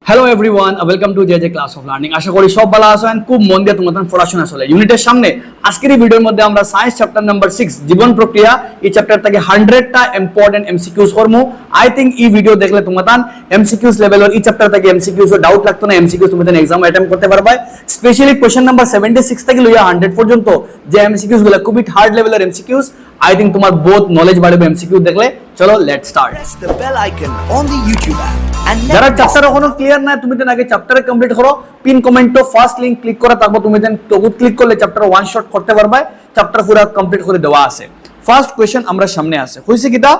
Hello everyone, welcome to J class of learning. আশা করি সব ভালো আছেন, খুব মন দিয়ে তোমাদের পড়াশোনা চলে। ইউনিটের সামনে আজকের এই ভিডিওর মধ্যে আমরা সায়েন্স চ্যাপ্টার নাম্বার 6 জীবন প্রক্রিয়া এই চ্যাপ্টার থেকে 100টা ইম্পর্টেন্ট এমসিকিউস করমু। আই থিংক এই ভিডিও দেখলে তোমাদের এমসিকিউস লেভেলের এই চ্যাপ্টার থেকে এমসিকিউস এর ডাউট লাগতো না, এমসিকিউস তোমাদের এক্সাম অ্যাটেম্প করতে পারবে। স্পেশালি কোশ্চেন নাম্বার 76 থেকে লইয়া 100 পর্যন্ত যে এমসিকিউস গুলো খুবই হার্ড লেভেলের এমসিকিউস, আই থিংক তোমার বহুত নলেজ বাড়বে এমসিকিউ দেখলে। চলো let's start. Press the bell icon on the YouTube app and যারা never miss চ্যাপ্টার এখনো ক্লিয়ার না, তুমি দেন আগে চ্যাপ্টারে কমপ্লিট করো। পিন কমেন্টে ফার্স্ট লিংক ক্লিক করো, তারপর তুমি দেন টগুট ক্লিক করলে চ্যাপ্টার ওয়ান শট করতে পারবে। চ্যাপ্টার পুরো কমপ্লিট করে দেওয়া আছে। ফার্স্ট কোশ্চেন আমরা সামনে আছে, হইছে কিটা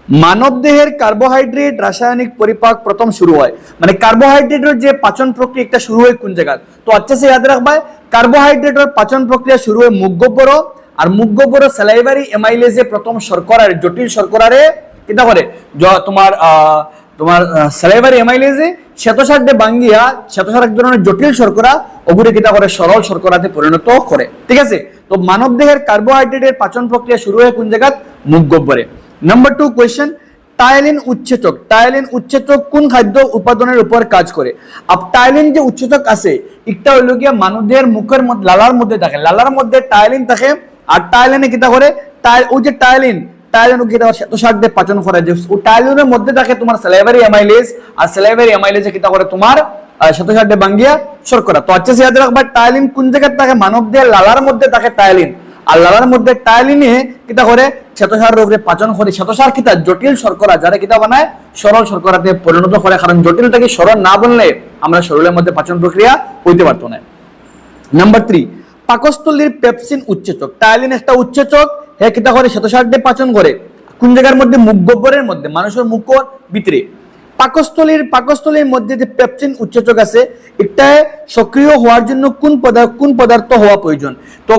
মানব দেহের কার্বোহাইড্রেট রাসায়নিক পরিপাক প্রথম শুরু হয়, মানে কার্বোহাইড্রেটের যে পাচন প্রক্রিয়া একটা শুরু হয় কোন জায়গা। তো আচ্ছা সে ইয়াদ রাখবা, কার্বোহাইড্রেটের পাচন প্রক্রিয়া শুরু হয় মুখগহ্বর, আর মুখগহ্বর স্যালাইভারি এমাইলেজে প্রথম শর্করার জটিল শর্করারে কিটা করে তোমার স্যালাইভারি এমাইলেজে শ্বেতসার দে বাঙ্গিয়া শ্বেতসার এক ধরনের জটিল শর্করা ওগুলো কিটা করে সরল শর্করাতে পরিণত করে। ঠিক আছে, তো মানব দেহের কার্বোহাইড্রেটের পাচন প্রক্রিয়া শুরু হয় কোন জায়গা? মুখগহ্বরে। নাম্বার 2 কোয়েশ্চেন, টাইলিন উৎসেচক, টাইলিন উৎসেচক কোন খাদ্য উৎপাদনের উপর কাজ করে? আর টাইলিন যে উৎসেচক আছে একটা হইলো গিয়া মানবদেহের মুখের মধ্যে লালার মধ্যে থাকে, লালার মধ্যে টাইলিন থাকে। আর টাইলিনে কিটা করে ওই যে টাইলিন কিটা শ্বেতসার দিয়ে পাচন করে, যে ও টাইলিনের মধ্যে থাকে তোমার স্যালাইভারি এমাইলেজ, আর স্যালাইভারি এমাইলেজে কিটা করে তোমার শ্বেতসার দিয়ে বাঙ্গিয়া শর্করা। তো আচ্ছা সে ইয়াদ রাখবা, টাইলিন কোন জায়গায় থাকে? মানবদেহের লালার মধ্যে থাকে টাইলিন। আর লালার মধ্যে টাইলিনে কিটা করে শ্বেতসার রোগে পাচন করে। শ্বেতসার কিটা জটিল শর্করা, যারা কিটা বানায় সরল শর্করাতে পরিণত করে, কারণ জটিলটাকে সরল না বললে আমরা শরীরের মধ্যে পাচন প্রক্রিয়া হইতে পারতো না। নাম্বার 3, পাকস্থলীর পেপসিন উৎসেচক। টাইলিন একটা উৎসেচক, হে কিটা করে শ্বেতসার দিয়ে পাচন করে কোন জায়গার মধ্যে? মুখগহ্বরের মধ্যে, মানুষের মুখের ভিতরে। পাকস্থলীর মধ্যে যে পেপসিন উৎসেচক আছে, এটা সক্রিয় হওয়ার জন্য কোন পদার্থ হওয়া প্রয়োজন? তো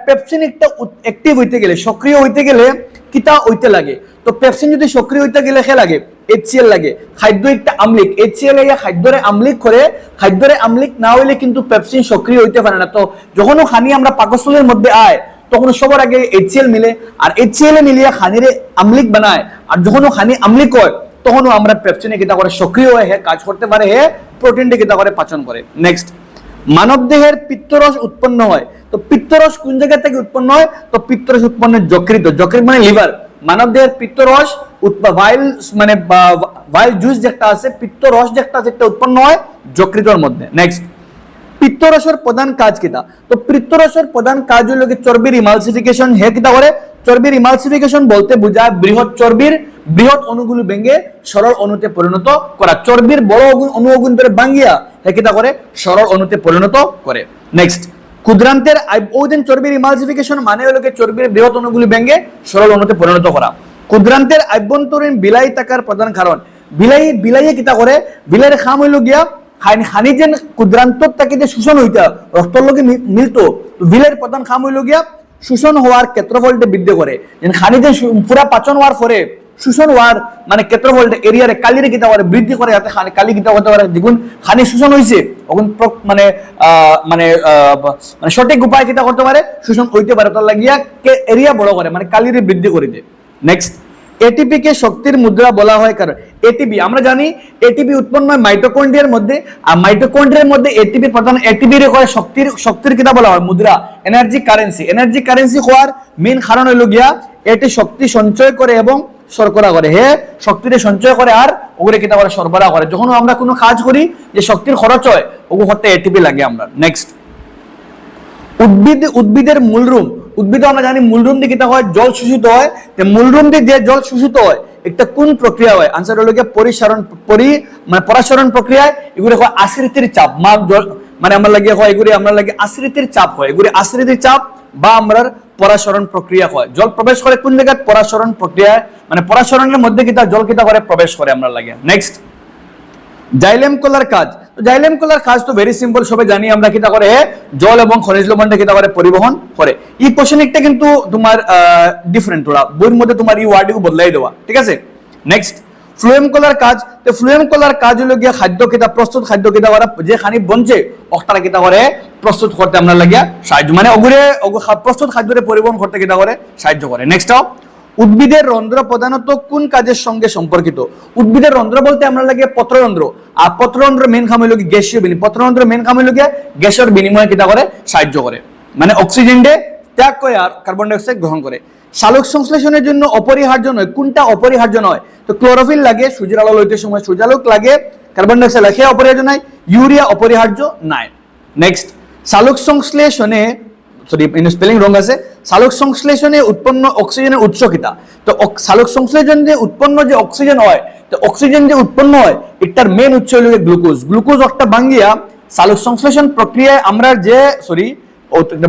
পেপসিন একটা অ্যাক্টিভ হইতে গেলে, সক্রিয় হইতে গেলে কিটা হইতে লাগে? তো পেপসিন যদি সক্রিয় হইতে গেলে কে লাগে? HCl লাগে। খাদ্য একটা আম্লিক, HCl এর খাদ্যরে আম্লিক করে, খাদ্যরে আম্লিক না হইলে কিন্তু পেপসিন সক্রিয় হইতে পারে না। তো যখন খানি আমরা পাকস্থলীর মধ্যে আয় তখন সবার আগে HCl মিলে, আর HCl মিলিয়ে খানিরে আম্লিক বানায়। আর যখন খানি আম্লিক হয় তখন আমরা পেপসিনে কিটা করে সক্রিয় হয়ে কাজ করতে পারে, হে প্রোটিনটা কিটা করে পাচন করে। নেক্সট, মানব দেহের পিত্তরস উৎপন্ন হয়। তো পিত্তরস কোন জায়গা থেকে উৎপন্ন হয়? তো পিত্তরস উৎপন্ন যকৃত, যকৃত মানে লিভার। মানব দেহের পিত্তরস ভাইল জুস যেটা আছে, পিত্তরস যেটা আছে, এটা উৎপন্ন হয় যকৃতের মধ্যে। নেক্সট, পিত্তরসের প্রধান কাজ কিটা? তো পিত্তরসের প্রধান কাজ হলো কি চর্বির ইমালসিফিকেশন। হে কিটা করে চর্বির ইমালসিফিকেশন বলতে বোঝায় বৃহৎ চর্বির বৃহৎ অণুগুলো ভেঙে সরল অণুতে পরিণত করা। চর্বির বড় অণু ধরে ভাঙ্গিয়া হে কিটা করে সরল অণুতে পরিণত করে। নেক্সট, ক্ষুদ্রান্তের ওদিন চর্বির ইমালসিফিকেশন মানে হলো কি চর্বির বৃহৎ অণুগুলো ভেঙে সরল অণুতে পরিণত করা। ক্ষুদ্রান্তের আভ্যন্তরীণ বিলাই থাকার প্রধান কারণ, বিলাইয়ে কিটা করে? বিলাইয়ের খাম হইল গিয়া খানি যেন ক্ষুদ্রান্তর তাকে যে শোষণ হইতা রক্তর লগে মিলতো, বিলাইয়ের প্রধান খাম হইল গিয়া শোষণ হওয়ার ক্ষেত্রফলটা বৃদ্ধি করে। খানি যে পুরা পাচন হওয়ার পরে শোষণ হওয়ার মানে ক্ষেত্রফলটা এরিয়ারে কালিরে কিটা করে বৃদ্ধি করে, যাতে কালি কিটা হতে পারে দেখুন খানি শোষণ হয়েছে তখন মানে সঠিক উপায় কিটা করতে পারে, শোষণ হইতে পারে, তার লাগিয়া এরিয়া বড় করে, মানে কালিরে বৃদ্ধি করে দেয়। নেক্সট, এটিপি কে শক্তির মুদ্রা বলা হয় কারণ এটিপি আমরা জানি এটিপি উৎপন্ন হয় মাইটোকন্ড্রিয়ার মধ্যে, আর মাইটোকন্ড্রিয়ার মধ্যে এটিপি প্রধান এটিপি রে হয় শক্তির কিটা বলা হয় মুদ্রা, এনার্জি কারেন্সি। এনার্জি কারেন্সি হওয়ার মেইন কারণ হলো গিয়া এটি শক্তি সঞ্চয় করে এবং সরবরাহ করে। হে শক্তিতে সঞ্চয় করে আর ওগুলো কিটা করে সরবরাহ করে। যখন আমরা কোনো কাজ করি যে শক্তির খরচ হয় ওগুলো করতে এটিপি লাগে আমরা। নেক্সট, উদ্ভিদের মূলরুম। উদ্ভিদ আমরা জানি মূলরুম দিয়ে কিটা হয়? জল শোষিত হয়। মূলরুম দিয়ে যে জল শোষিত হয় একটা কোন প্রক্রিয়া হয়? আনসার হলো গিয়ে পরাসরণ প্রক্রিয়ায়। এগুলো হয় আশ্রিতির চাপ, মানে আমরা লাগিয়ে হয় এগুলি আমরা লাগে আশ্রিতির চাপ হয়, এগুলি আশ্রিতির চাপ বা আমরা পরাসরণ প্রক্রিয়া হয়। জল প্রবেশ করে কোন জায়গায়? পরাসরণ প্রক্রিয়ায়, মানে পরাসরণের মধ্যে কিটা জল কিটা করে প্রবেশ করে আমরা লাগে। নেক্সট, জাইলেম কলার কাজ। তো জাইলেম কলার কাজ তো ভেরি সিম্পল, সবাই জানি আমরা কিটা করে জল এবং খনিজ লবণটা কিটা করে পরিবহন করে। এই কোশ্চেনটা কিন্তু তোমার ডিফারেন্ট, ওরা বইয়ের মধ্যে তোমার এই ওয়ার্ডগুলো বদলাই দেওয়া। ঠিক আছে, নেক্সট, ফ্লুয়েম কলার কাজ। তো ফ্লুয়েম কলার কাজ হলো গিয়া খাদ্য কিটা প্রস্তুত, খাদ্য কিটা করা যে খানি বনছে অক্টারা কিটা করে প্রস্তুত করতে আমরা লাগিয়া সাহায্য, মানে প্রস্তুত খাদ্যরে পরিবহন করতে কিটা করে সাহায্য করে। নেক্সট, উদ্ভিদের রন্ধ্র প্রধানত কোন কাজের সঙ্গে সম্পর্কিত? উদ্ভিদের রন্ধ্র বলতে আমরা লাগে পত্ররন্ধ্র, আর পত্ররন্ধ্র মেন কাম হইল গ্যাসীয় বিনিময়। পত্ররন্ধ্র মেন কাম হইল গ্যাসের বিনিময় কিতা করে, সাহায্য করে, মানে অক্সিজেন ত্যাগ করে আর কার্বন ডাই অক্সাইড গ্রহণ করে। সালোক সংশ্লেষণের জন্য অপরিহার্য নয়, কোনটা অপরিহার্য নয়? তো ক্লোরোফিল লাগে সূর্যের আলো লইতে সময়, সূর্যালোক লাগে, কার্বন ডাই অক্সাইড লাগে, অপরিহার্য নাই। ইউরিয়া অপরিহার্য নাই। নেক্সট, সালোক সংশ্লেষণে, সরি স্পেলিং রং আছে, সালোক সংশ্লেষণে উৎপন্ন অক্সিজেনের উৎস কিতা? তো সালোক সংশ্লেষণ যে উৎপন্ন যে অক্সিজেন হয়, তো অক্সিজেন যে উৎপন্ন হয় এটার মেন উৎস হলো গ্লুকোজ। গ্লুকোজ একটা ভাঙ্গিয়া সালোক সংশ্লেষণ প্রক্রিয়ায় আমরা যে, সরি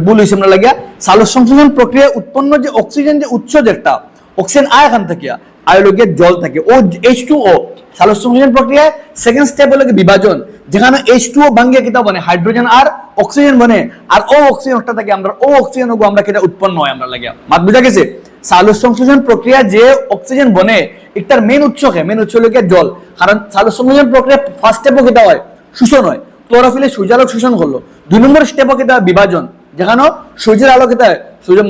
ভুল হয়েছে আমরা লাগিয়া, সালোক সংশ্লেষণ প্রক্রিয়ায় উৎপন্ন যে অক্সিজেন যে উৎস যেটা, অক্সিজেন আয় এখান থেকে, আয় হলো জল থাকে, ও H2O। সালোক সংশ্লেষণ প্রক্রিয়ায় সেকেন্ড স্টেপ হলো বিভাজন, যেখানে H2O ভাঙ্গিয়া কিতা বনে, হাইড্রোজেন আর অক্সিজেন বনে, আর ও অক্সিজেন একটা থাকে, আমরা ও অক্সিজেন আমরা কিটা উৎপন্ন হয় আমরা লাগিয়া। মাত বুঝা গেছে? সালোক সংশ্লেষণ প্রক্রিয়া যে অক্সিজেন বনে এটার মেন উৎস কে, মেন উৎস হলো জল। কারণ সালোক সংশ্লেষণ প্রক্রিয়া ফার্স্ট স্টেপও কিতা হয়, শোষণ হয়, ক্লোরোফিলে সূর্যালোক শোষণ করলো। 2 নম্বর স্টেপও কিতা বিভাজন, যেখানে সূর্যের আলো কিতা হয়, সূর্য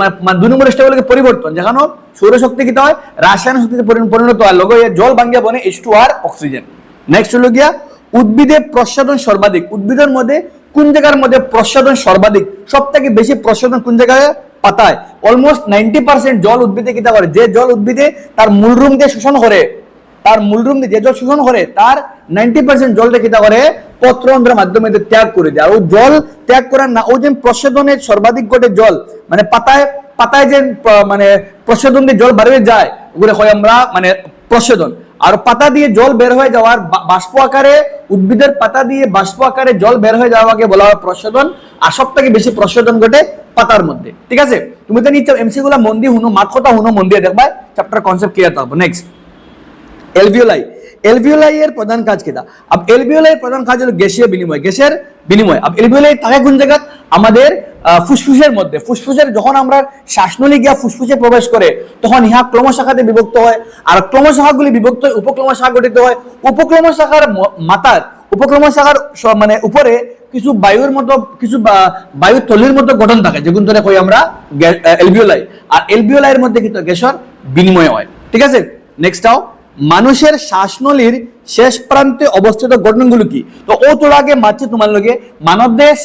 2 নম্বর স্টেপ হলো পরিবর্তন, যেখানে সৌরশক্তি কিতা হয় রাসায়নিক শক্তিতে পরিণত হয়, লগে জল ভাঙ্গিয়া বনে H2 আর অক্সিজেন। নেক্সট হলো গিয়া উদ্ভিদে প্রস্বাদন সর্বাধিক। উদ্ভিদের মধ্যে কোন জায়গার মধ্যে প্রস্বাদন সর্বাধিক? সব থেকে বেশি প্রস্বাদন কোন জায়গায়? পাতায়। অলমোস্ট 90% জল উদ্ভিদে কিতা করে, যে জল উদ্ভিদে তার মূলরুম দিয়ে শোষণ করে, তার মূলরুম দিয়ে যে জল শোষণ করে তার 90% জলটা কিতা করে, পত্ররন্ধ্রের মাধ্যমে ত্যাগ করে দেয়। আর ও জল ত্যাগ করার না, ও যে প্রস্বাদনের সর্বাধিক ঘটে জল, মানে পাতায় যে মানে প্রস্বাদন দিয়ে জল বের হয়ে যায়, ওগুলো হয় আমরা মানে প্রস্বাদন। আর পাতা দিয়ে জল বের হয়ে যাওয়ার বাষ্প আকারে, উদ্ভিদের পাতা দিয়ে বাষ্প আকারে জল বের হয়ে যাওয়াকে বলা হয় প্রস্বাদন। আর সব থেকে বেশি প্রস্বাদন ঘটে পাতার মধ্যে। ঠিক আছে, তুমি তো নিশ্চয় এমসি গুলা মন দিয়ে হুনো, মাত কথা হুনো, মন দিয়ে দেখবা, চ্যাপ্টার কনসেপ্ট ক্লিয়ার থাকবে। নেক্সট, এলভিওলাই। এলভিওলাই এর প্রধান কাজ কিটা? আব এলভিওলাই এর প্রধান কাজ হলো গ্যাসীয় বিনিময়, গ্যাসের বিনিময়। আব এলভিওলাই থাকে কোন জায়গা? আমাদের ফুসফুসের মধ্যে। ফুসফুসের যখন আমরা শ্বাসনলী গিয়া ফুসফুসে প্রবেশ করে তখন ইহা ক্লোমশাখাতে বিভক্ত হয়, আর ক্লোমশাখাগুলি বিভক্ত হয়ে উপক্লোমশাখা গঠিত হয়। উপক্লোমশাখার মাথার, উপক্লোমশাখার মানে উপরে কিছু বায়ুর মতো, কিছু বায়ু থলির মতো গঠন থাকে, যেগুলো ধরে কই আমরা এলভিওলাই। আর এলভিওলাই এর মধ্যে কিন্তু গ্যাসের বিনিময় হয়। ঠিক আছে, নেক্সট আও, মানুষের শ্বাসনলীর শেষ প্রান্তে অবস্থিত গঠনগুলো কি? তো ও তোর আগে মারছে তোমার লগে, মানবদেহের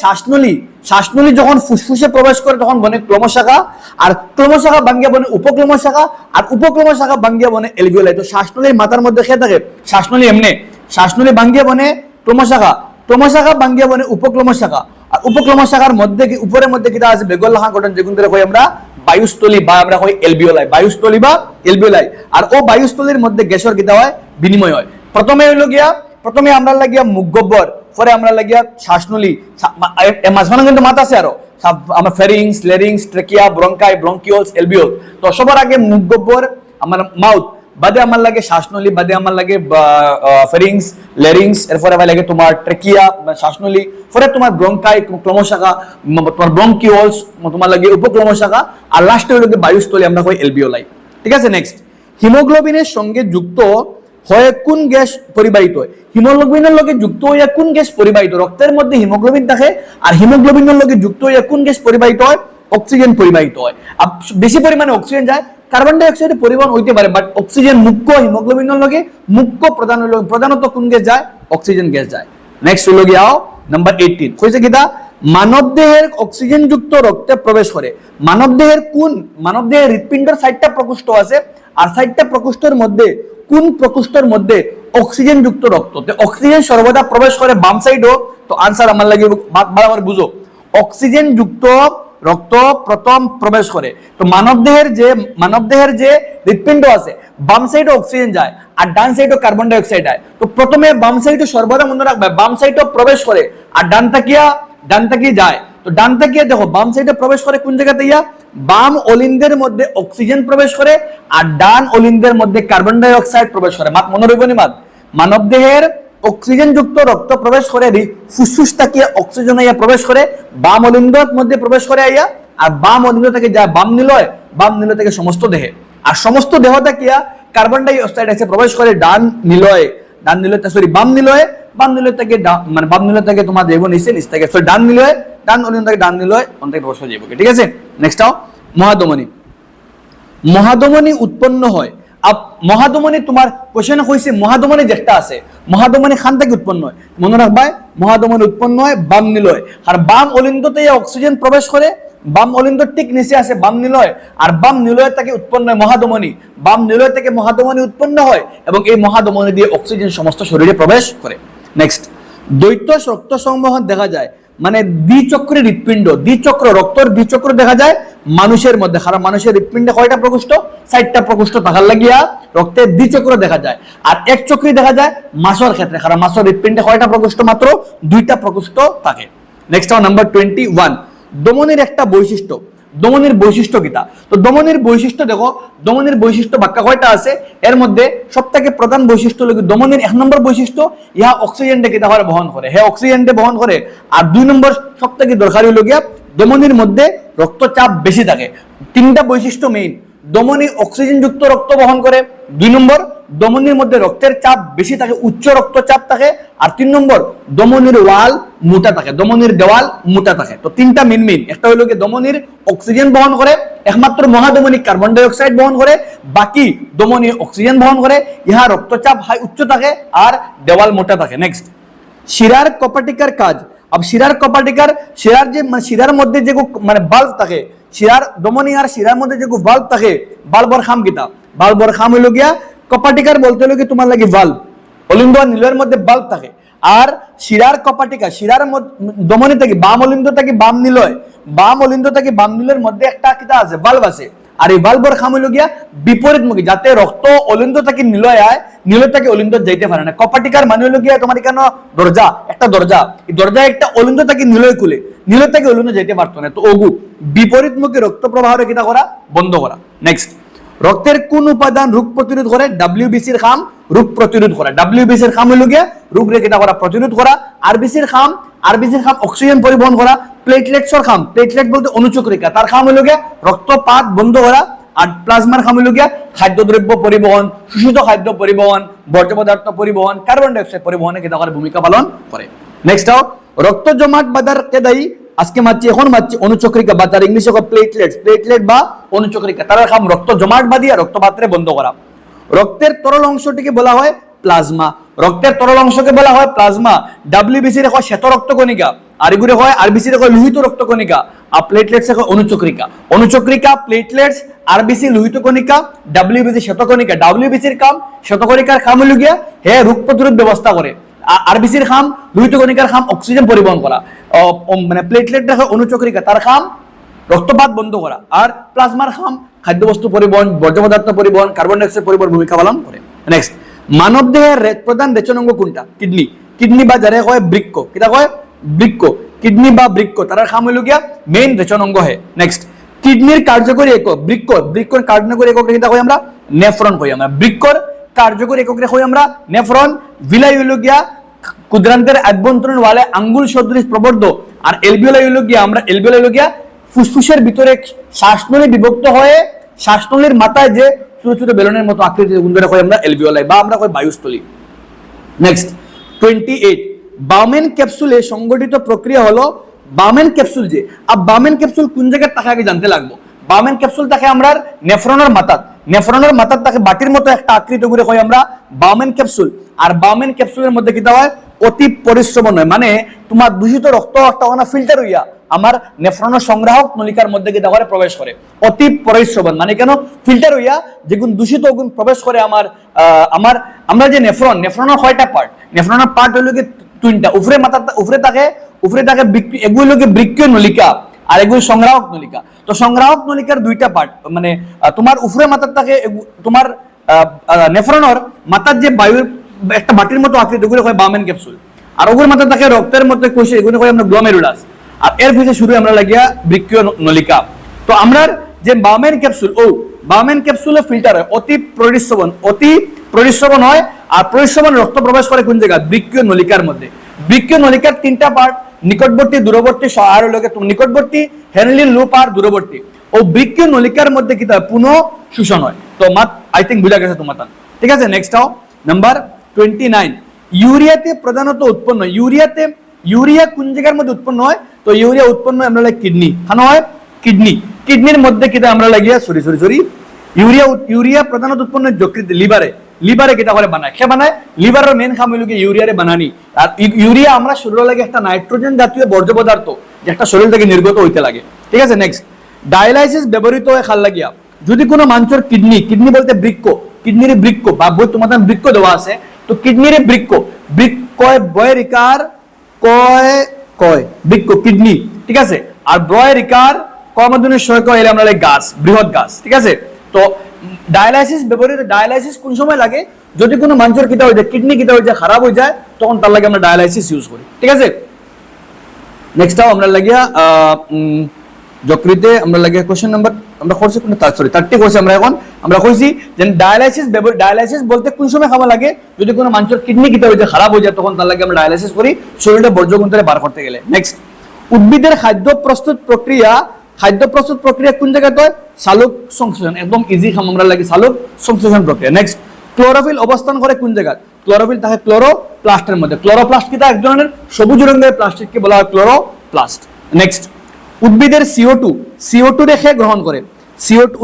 শ্বাসনলী যখন ফুসফুসে প্রবেশ করে তখন বনে ক্লোমশাখা, আর ক্লোমশাখা ভাঙ্গিয়া বনে উপক্লোমশাখা, আর উপক্লোমশাখা ভাঙ্গিয়া বনে এলভিওলাই। তো শ্বাসনলীর মাথার মধ্যে খেয়ে থাকে শ্বাসনলী, এমনি শ্বাসনলী ভাঙ্গিয়া বনে ক্লোমশাখা, ক্লোমশাখা ভাঙ্গিয়া বনে উপক্লোমশাখা, আর উপক্লোমশাখার মধ্যে কি উপরের মধ্যে কিটা আছে বেগল্লাহা গঠন, যেগুলো ধরে কই আমরা বায়ুস্থলী বা আমরা কই এলভিওলাই, বায়ুস্থলী বা এলভিওলাই। আর ও বায়ুস্থলীর মধ্যে গ্যাসের কিটা হয়, বিনিময় হয়। প্রথমে হইল গিয়া, প্রথমে আমরা লাগিয়া মুখ গহ্বর, পরে আমরা লাগিয়া শ্বাসনলী, মাঝখানে কিন্তু মাথা আছে আরো, আমরা ফেরিংস, লেরিংস, ট্রেকিয়া, ব্রঙ্কাই, ব্রঙ্কিওলস, এলভিওল। তো সবার আগে মুখ গহ্বর, আমার মাউথ, বাদে আমার লাগে শ্বাসনলী, বাদে আমার লাগে ফেরিংস, লেরিংস, এরপরে আমার লাগে তোমার ট্রেকিয়া শ্বাসনলী, পরে তোমার ব্রঙ্কাই, ক্লোমশাখা, তোমার ব্রঙ্কিওলস, তোমার লাগে উপক্লোমশাখা, আর লাস্টে হলো বায়ুস্থলী, আমরা কই এলভিওলাই। ঠিক আছে, নেক্সট, হিমোগ্লোবিনের সঙ্গে যুক্ত হয়ে কোন গ্যাস পরিবাহিত হয়? হিমোগ্লোবিনের লগে যুক্ত হইয়া কোন গ্যাস পরিবাহিত? রক্তের মধ্যে হিমোগ্লোবিন থাকে, আর হিমোগ্লোবিনের লগে যুক্ত হইয়া কোন গ্যাস পরিবাহিত হয়? অক্সিজেন পরিবাহিত হয়। বেশি পরিমাণে অক্সিজেন যায়, কার্বন ডাই অক্সাইডের পরিমাণ হইতে পারে, বাট অক্সিজেন মুখ্য, হিমোগ্লোবিনের লগে মুখ্য প্রধানত কোন গ্যাস যায়? অক্সিজেন গ্যাস যায়। নেক্সট হলো গিয়াও নাম্বার 18, কইছে কিটা? মানবদেহের অক্সিজেন যুক্ত রক্তে প্রবেশ করে। মানবদেহের হৃৎপিণ্ডের 60টা প্রকোষ্ঠ আছে, আর 60টা প্রকোষ্ঠের মধ্যে কোন প্রকোষ্ঠের মধ্যে অক্সিজেন যুক্ত রক্ত? অক্সিজেন সর্বদা প্রবেশ করে বাম সাইডও। তো আনসার আমার লাগে বারবার বুঝো, অক্সিজেন যুক্ত রক্ত প্রথম প্রবেশ করে। তো মানবদেহের যে হৃৎপিণ্ড আছে, বাম সাইডে অক্সিজেন যায় আর ডান সাইডে কার্বন ডাই অক্সাইড যায়। তো প্রথমে বাম সাইডে সর্বদা মনে রাখবে, বাম সাইডে প্রবেশ করে আর ডান তাকিয়ে যায়। তো ডান তাকিয়ে দেখো, বাম সাইডে প্রবেশ করে কোন জায়গাতে? বাম অলিন্দের মধ্যে অক্সিজেন প্রবেশ করে, আর ডান অলিন্দের মধ্যে কার্বন ডাই অক্সাইড প্রবেশ করে। মনে রাখবেন, মানবদেহের অক্সিজেন যুক্ত রক্ত প্রবেশ করে, ফুসফুস তাকিয়ে অক্সিজেন আইয়া প্রবেশ করে, বাম অলিন্দের মধ্যে প্রবেশ করে আইয়া, আর বাম অলিন্দ থেকে যায় বাম নিলয় থেকে সমস্ত দেহে, আর সমস্ত দেহ তাকিয়া কার্বন ডাই অক্সাইড এসে প্রবেশ করে বাম নিলয় থেকে, মানে বাম নিলয় থেকে তোমার দেব নিচে, নিচ থেকে ডান অলিন্দ থেকে ডান নিলয় অন থেকে প্রবেশ হয়ে যাবে। ঠিক আছে, নেক্সট আও মহাধমনী। মহাধমনী উৎপন্ন হয়। মহাধমনী তোমার কোশ্চেন হয়েছে মহাধমনী যেটা আছে মহাধমনী খান থেকে উৎপন্ন হয়, মনে রাখবা মহাধমনী উৎপন্ন হয় বাম নিলয়, আর বাম অলিন্দতে অক্সিজেন প্রবেশ করে, বাম অলিন্দর ঠিক নিচে আছে বাম নিলয়, আর বাম নিলয় থেকে উৎপন্ন হয় মহাধমনী, বাম নিলয় থেকে মহাধমনী উৎপন্ন হয় এবং এই মহাধমনী দিয়ে অক্সিজেন সমস্ত শরীরে প্রবেশ করে। নেক্সট, দ্বৈত রক্ত সংবহন দেখা যায়, মানে দ্বিচক্রী হৃৎপিণ্ড, দ্বিচক্র রক্তর দ্বিচক্র দেখা যায় মানুষের মধ্যে, কারণ মানুষের হৃৎপিণ্ডে কয়টা প্রকোষ্ঠ, 4টা প্রকোষ্ঠ থাকার লাগিয়া রক্তের দ্বিচক্র দেখা যায়। আর এক চক্রী দেখা যায় মাছের ক্ষেত্রে, কারণ মাছের হৃৎপিণ্ডে কয়টা প্রকোষ্ঠ, মাত্র 2টা প্রকোষ্ঠ থাকে। নেক্সট নাম্বার 21, দমনের একটা বৈশিষ্ট্য। দমনের বৈশিষ্ট্য কিটা? তো দমনের বৈশিষ্ট্য দেখো, দমনের বৈশিষ্ট্য বাক্যা কয়টা আছে, এর মধ্যে সবথেকে প্রধান বৈশিষ্ট্য হলো দমনের 1 নম্বর বৈশিষ্ট্য, ইহা অক্সিজেনটা কিটা হয় বহন করে, হ্যাঁ অক্সিজেনটা বহন করে। আর 2 নম্বর সবথেকে দরকারি হলো গিয়া দমনের মধ্যে রক্তচাপ বেশি থাকে। 3টা বৈশিষ্ট্য মেইন, দমনী অক্সিজেন যুক্ত রক্ত বহন করে, 2 নম্বর দমনীর মধ্যে রক্তের চাপ বেশি থাকে, উচ্চ রক্তচাপ থাকে, আর 3 নম্বর দমনীর ওয়াল মোটা থাকে, দমনীর দেওয়াল মোটা থাকে। তো 3টা মেইন, একটা হলো কি দমনীর অক্সিজেন বহন করে, একমাত্র মহাধমনী কার্বন ডাই অক্সাইড বহন করে, বাকি দমনী অক্সিজেন বহন করে, ইহা রক্তচাপ হাই উচ্চ থাকে আর দেওয়াল মোটা থাকে। নেক্সট, শিরার কপাটিকার কাজ। শিরার কপাটিকার, শিরার যে শিরার মধ্যে যে মানে বাল্ব থাকে, শিরার দমনী আর শিরার মধ্যে যে বাল্ব থাকে, বাল্বর খাম কিতা, বাল্বর খাম হইল গিয়া কপাটিকার বলতে হলো কি তোমার লাগি বাল্ব, অলিন্দ আর নীলের মধ্যে বাল্ব থাকে। আর শিরার কপাটিকা, শিরার দমনী থেকে বাম অলিন্দ থেকে বাম নিলয়, বাম অলিন্দ থেকে বাম নিলয়ের মধ্যে একটা কিতা আছে, বাল্ব আছে। আর এই বাল্বর খাম হইল গিয়া বিপরীতমুখী, যাতে রক্ত অলিন্দ থেকে নিলয় আয়, নিলয় থেকে অলিন্দ যাইতে পারে না। কপাটিকার মানে হইল গিয়া তোমার কেন দরজা, একটা দরজা, এই দরজা একটা অলিন্দ থেকে নিলয় খুলে, নিলয় থেকে অলিন্দ যাইতে পারতো না। তো ওগু বিপরীতমুখী রক্ত প্রবাহ কিতা করা, বন্ধ করা। নেক্সট, রক্তের কোন উপাদান রোগ প্রতিরোধ করে? ডাব্লিউবিসির খাম রোগ প্রতিরোধ করা। ডাব্লিউবিসির খাম হইল গিয়া রোগ রে কিতা করা, প্রতিরোধ করা। আরবিসির খাম, আরবিসির খাম অক্সিজেন পরিবহন করা। প্লেটলেটসর খাম, প্লেটলেট বলতে অনুচক্রিকা, তার খাম হইল গিয়া রক্তপাত বন্ধ করা। আর প্লাজমার খাম হইল গিয়া খাদ্যদ্রব্য পরিবহন, শোষিত খাদ্য পরিবহন, বর্জ্য পদার্থ পরিবহন, কার্বন ডাই অক্সাইড পরিবহনে কিতা করে ভূমিকা পালন করে। নেক্সট রক্ত জমাট বাঁধার কে দায়ী? আজকে মারছি, এখন মারছি অনুচক্রিকা বা তার ইংলিশে প্লেটলেটস, প্লেটলেট বা অনুচক্রিকা, তার খাম রক্ত জমাট বাঁধিয়া রক্তপাত্রে বন্ধ করা। রক্তের তরল অংশটিকে বলা হয় প্লাজমা, রক্তের তরল অংশকে বলা হয় প্লাজমা। ডাব্লিউবিসি রে হয় শ্বেত রক্তকণিকা, আর এগুলো হয় আরবিসি রে হয় লোহিত রক্তকণিকা, আর প্লেটলেটস এ হয় অনুচক্রিকা। অনুচক্রিকা, প্লেটলেটস, আরবিসি লোহিত কণিকা, ডাব্লিউবিসি শ্বেতকণিকা। ডাব্লিউবিসির কাম, শ্বেতকণিকার কাম হলো গিয়া হে রোগ প্রতিরোধ ব্যবস্থা করে। আরবিসির খাম, লোহিত কণিকার খাম অক্সিজেন পরিবহন করা। মানে প্লেটলেট হয় অনুচক্রিকা, তার খাম রক্তপাত বন্ধ করা। আর প্লাজমার খাম খাদ্যবস্তু পরিবহন, বর্জ্য পদার্থ পরিবহন, কার্বন ডাই অক্সাইড পরিবহন ভূমিকা পালন করে। নেক্সট, মানব দেহের প্রধান রেচনাঙ্গ কোনটা? কিডনি। কিডনি বা যারা কয় বৃক্ক, কিটা কয় বৃক্ক, কিডনি বা বৃক্ক, তার খাম হইল গিয়া মেইন রেচনাঙ্গ হে। নেক্সট, কিডনির কার্যকরী একক, বৃক্ক, বৃক্কর কার্যকরী একক কিটা কই আমরা? নেফ্রন কই আমরা। বৃক্কর কার্যকরী একক রে কই আমরা? নেফ্রন। ভিলাই হইল গিয়া ক্ষুদ্রান্তের আভ্যন্তরীণ ওয়ালে আঙ্গুল সদৃশ প্রবর্ধ। আর এলভিওলাই হইল গিয়া আমরা, এলভিওলাই হইল গিয়া ফুসফুসের ভিতরে শ্বাসনলী বিভক্ত হয়ে শ্বাসনলীর মাথায় যে ছোট ছোট বেলুনের মতো আকৃতি, গুণটা কই আমরা এলভিওলাই বা আমরা কই বায়ুস্থলী। নেক্সট 28, বাউমেন ক্যাপসুলে সংগঠিত প্রক্রিয়া হলো বাউমেন ক্যাপসুল। যে বাউমেন ক্যাপসুল কোন জায়গায় তাকে আগে জানতে লাগবো। বাউমেন ক্যাপসুল তাকে আমরা নেফ্রনের মাথাত, নেফ্রনের মাথার তাকে বাটির মতো একটা আকৃতি করে কই আমরা বাউমেন ক্যাপসুল। আর বাউমেন ক্যাপসুলের মধ্যে কিতা হয়? অতি পরিশ্রবণ হয়, মানে তোমার দূষিত রক্ত একটা ফিল্টার হইয়া আমার নেফ্রনের সংগ্রাহক নলিকার মধ্যে কিতা করে প্রবেশ করে। অতি পরিশ্রবণ মানে কেন? ফিল্টার হইয়া যেগুন দূষিত গুণ প্রবেশ করে আমার আমার আমরা যে নেফ্রন, নেফ্রনের কয়টা পার্ট? নেফ্রনের পার্ট হইল কি 3টা। উপরে মাথা, উপরে থাকে এগুলো হলো কি বৃক্কীয় নলিকা, আর এগুলো সংগ্রাহক নলিকা। তো সংগ্রাহক নলিকার 2টা পার্ট, মানে তোমার উপরে মাথার থাকে তোমার নেফ্রনের মাথার যে বায়ুর একটা বাটির মতো আকৃতি, এগুলো হয় বাউমেন ক্যাপসুল। আর ওগুলোর মাথা থাকে রক্তের মধ্যে কোষে, এগুলো হয় আমরা গ্লোমেরুলাস। আর এর ভিতরে শুরু আমরা লাগিয়া বৃক্কীয় নলিকা। তো আমরা যে বাউমেন ক্যাপসুল, বাউমেন ক্যাপসুলে ফিল্টার হয়, অতি পরিশ্রবণ হয়। আর পরিশ্রবণ রক্ত প্রবেশ করে কোন জায়গা? বৃক্কীয় নলিকার মধ্যে। বৃক্কীয় নলিকার 3টা পার্ট, নিকটবর্তী, দূরবর্তী, আর হলো নিকটবর্তী হেনলিন লুপ আর দূরবর্তী। ও বৃক্কীয় নলিকার মধ্যে কি হয়? পুনঃ শোষণ হয়। তো আই থিঙ্ক বুঝা গেছে তোমার, ঠিক আছে। নেক্সট নাম্বার 29, ইউরিয়াতে প্রধানত উৎপন্ন, ইউরিয়া কোন জায়গার মধ্যে উৎপন্ন হয়? তো ইউরিয়া উৎপন্ন হয় আমরা কিডনি, কেন হয়? কিডনির মধ্যে কিটা আমরা লাগিয়া ইউরিয়া প্রধানত উৎপন্ন যকৃতে লিভারে কিতা করে বানায় সে বানায় লিভারের মেন খাম হইল কি ইউরিয়ারে বানানি আর ইউরিয়া আমরা শরীরে লাগে একটা নাইট্রোজেন জাতীয় বর্জ্য পদার্থ যে একটা শরীর থেকে নির্গত হইতে লাগে ঠিক আছে নেক্সট ডায়ালাইসিস ব্যবহৃত হয় খাল লাগিয়া যদি কোনো মানুষের কিডনি বলতে বৃক্ক কিডনির বৃক্ক বা বই তোমাদের বৃক্ক দেওয়া আছে তো কিডনির বৃক্ক কয় বয়ের ইকার কয় বৃক্ক কিডনি ঠিক আছে আর ব্রয়ের ইকার কর্মদিনের সয় কয় আমরা লাগে গাছ বৃহৎ গাছ ঠিক আছে তো ডায়ালাইসিস কোন সময় লাগে যদি কোনো মানুষের কিতা হয়ে যায় কিডনি কিতা হয়ে যায় খারাপ হয়ে যায় তখন তার লাগে আমরা ডায়ালাইসিস ইউজ করি ঠিক আছে নেক্সটটাও আমরা লাগিয়া যকৃতে আমরা লাগিয়া কোশ্চেন নাম্বার আমরা করছি কোন সরি 30 করছি আমরা কইছি যে ডায়ালাইসিস বলতে কোন সময় খাওয়া লাগে যদি কোনো মানুষের কিডনি কিতা হয়ে যায় খারাপ হয়ে যায় তখন তার লাগে আমরা ডায়ালাইসিস করি শরীরে বর্জ্য গুণটারে বার করতে গেলে নেক্সট উদ্ভিদের খাদ্য প্রস্তুত প্রক্রিয়া কোন জায়গায় হয় সালোক সংশ্লেষণ একদম ইজি খাম আমরা লাগি সালোক সংশ্লেষণ প্রক্রিয়া নেক্সট ক্লোরোফিল অবস্থান করে কোন জায়গায় ক্লোরোফিল থাকে ক্লোরোপ্লাস্টের মধ্যে ক্লোরোপ্লাস্ট কি এক ধরনের সবুজ রঙের প্লাস্টিককে বলা হয় ক্লোরোপ্লাস্ট নেক্সট উদ্ভিদের CO2 রেখে গ্রহণ করে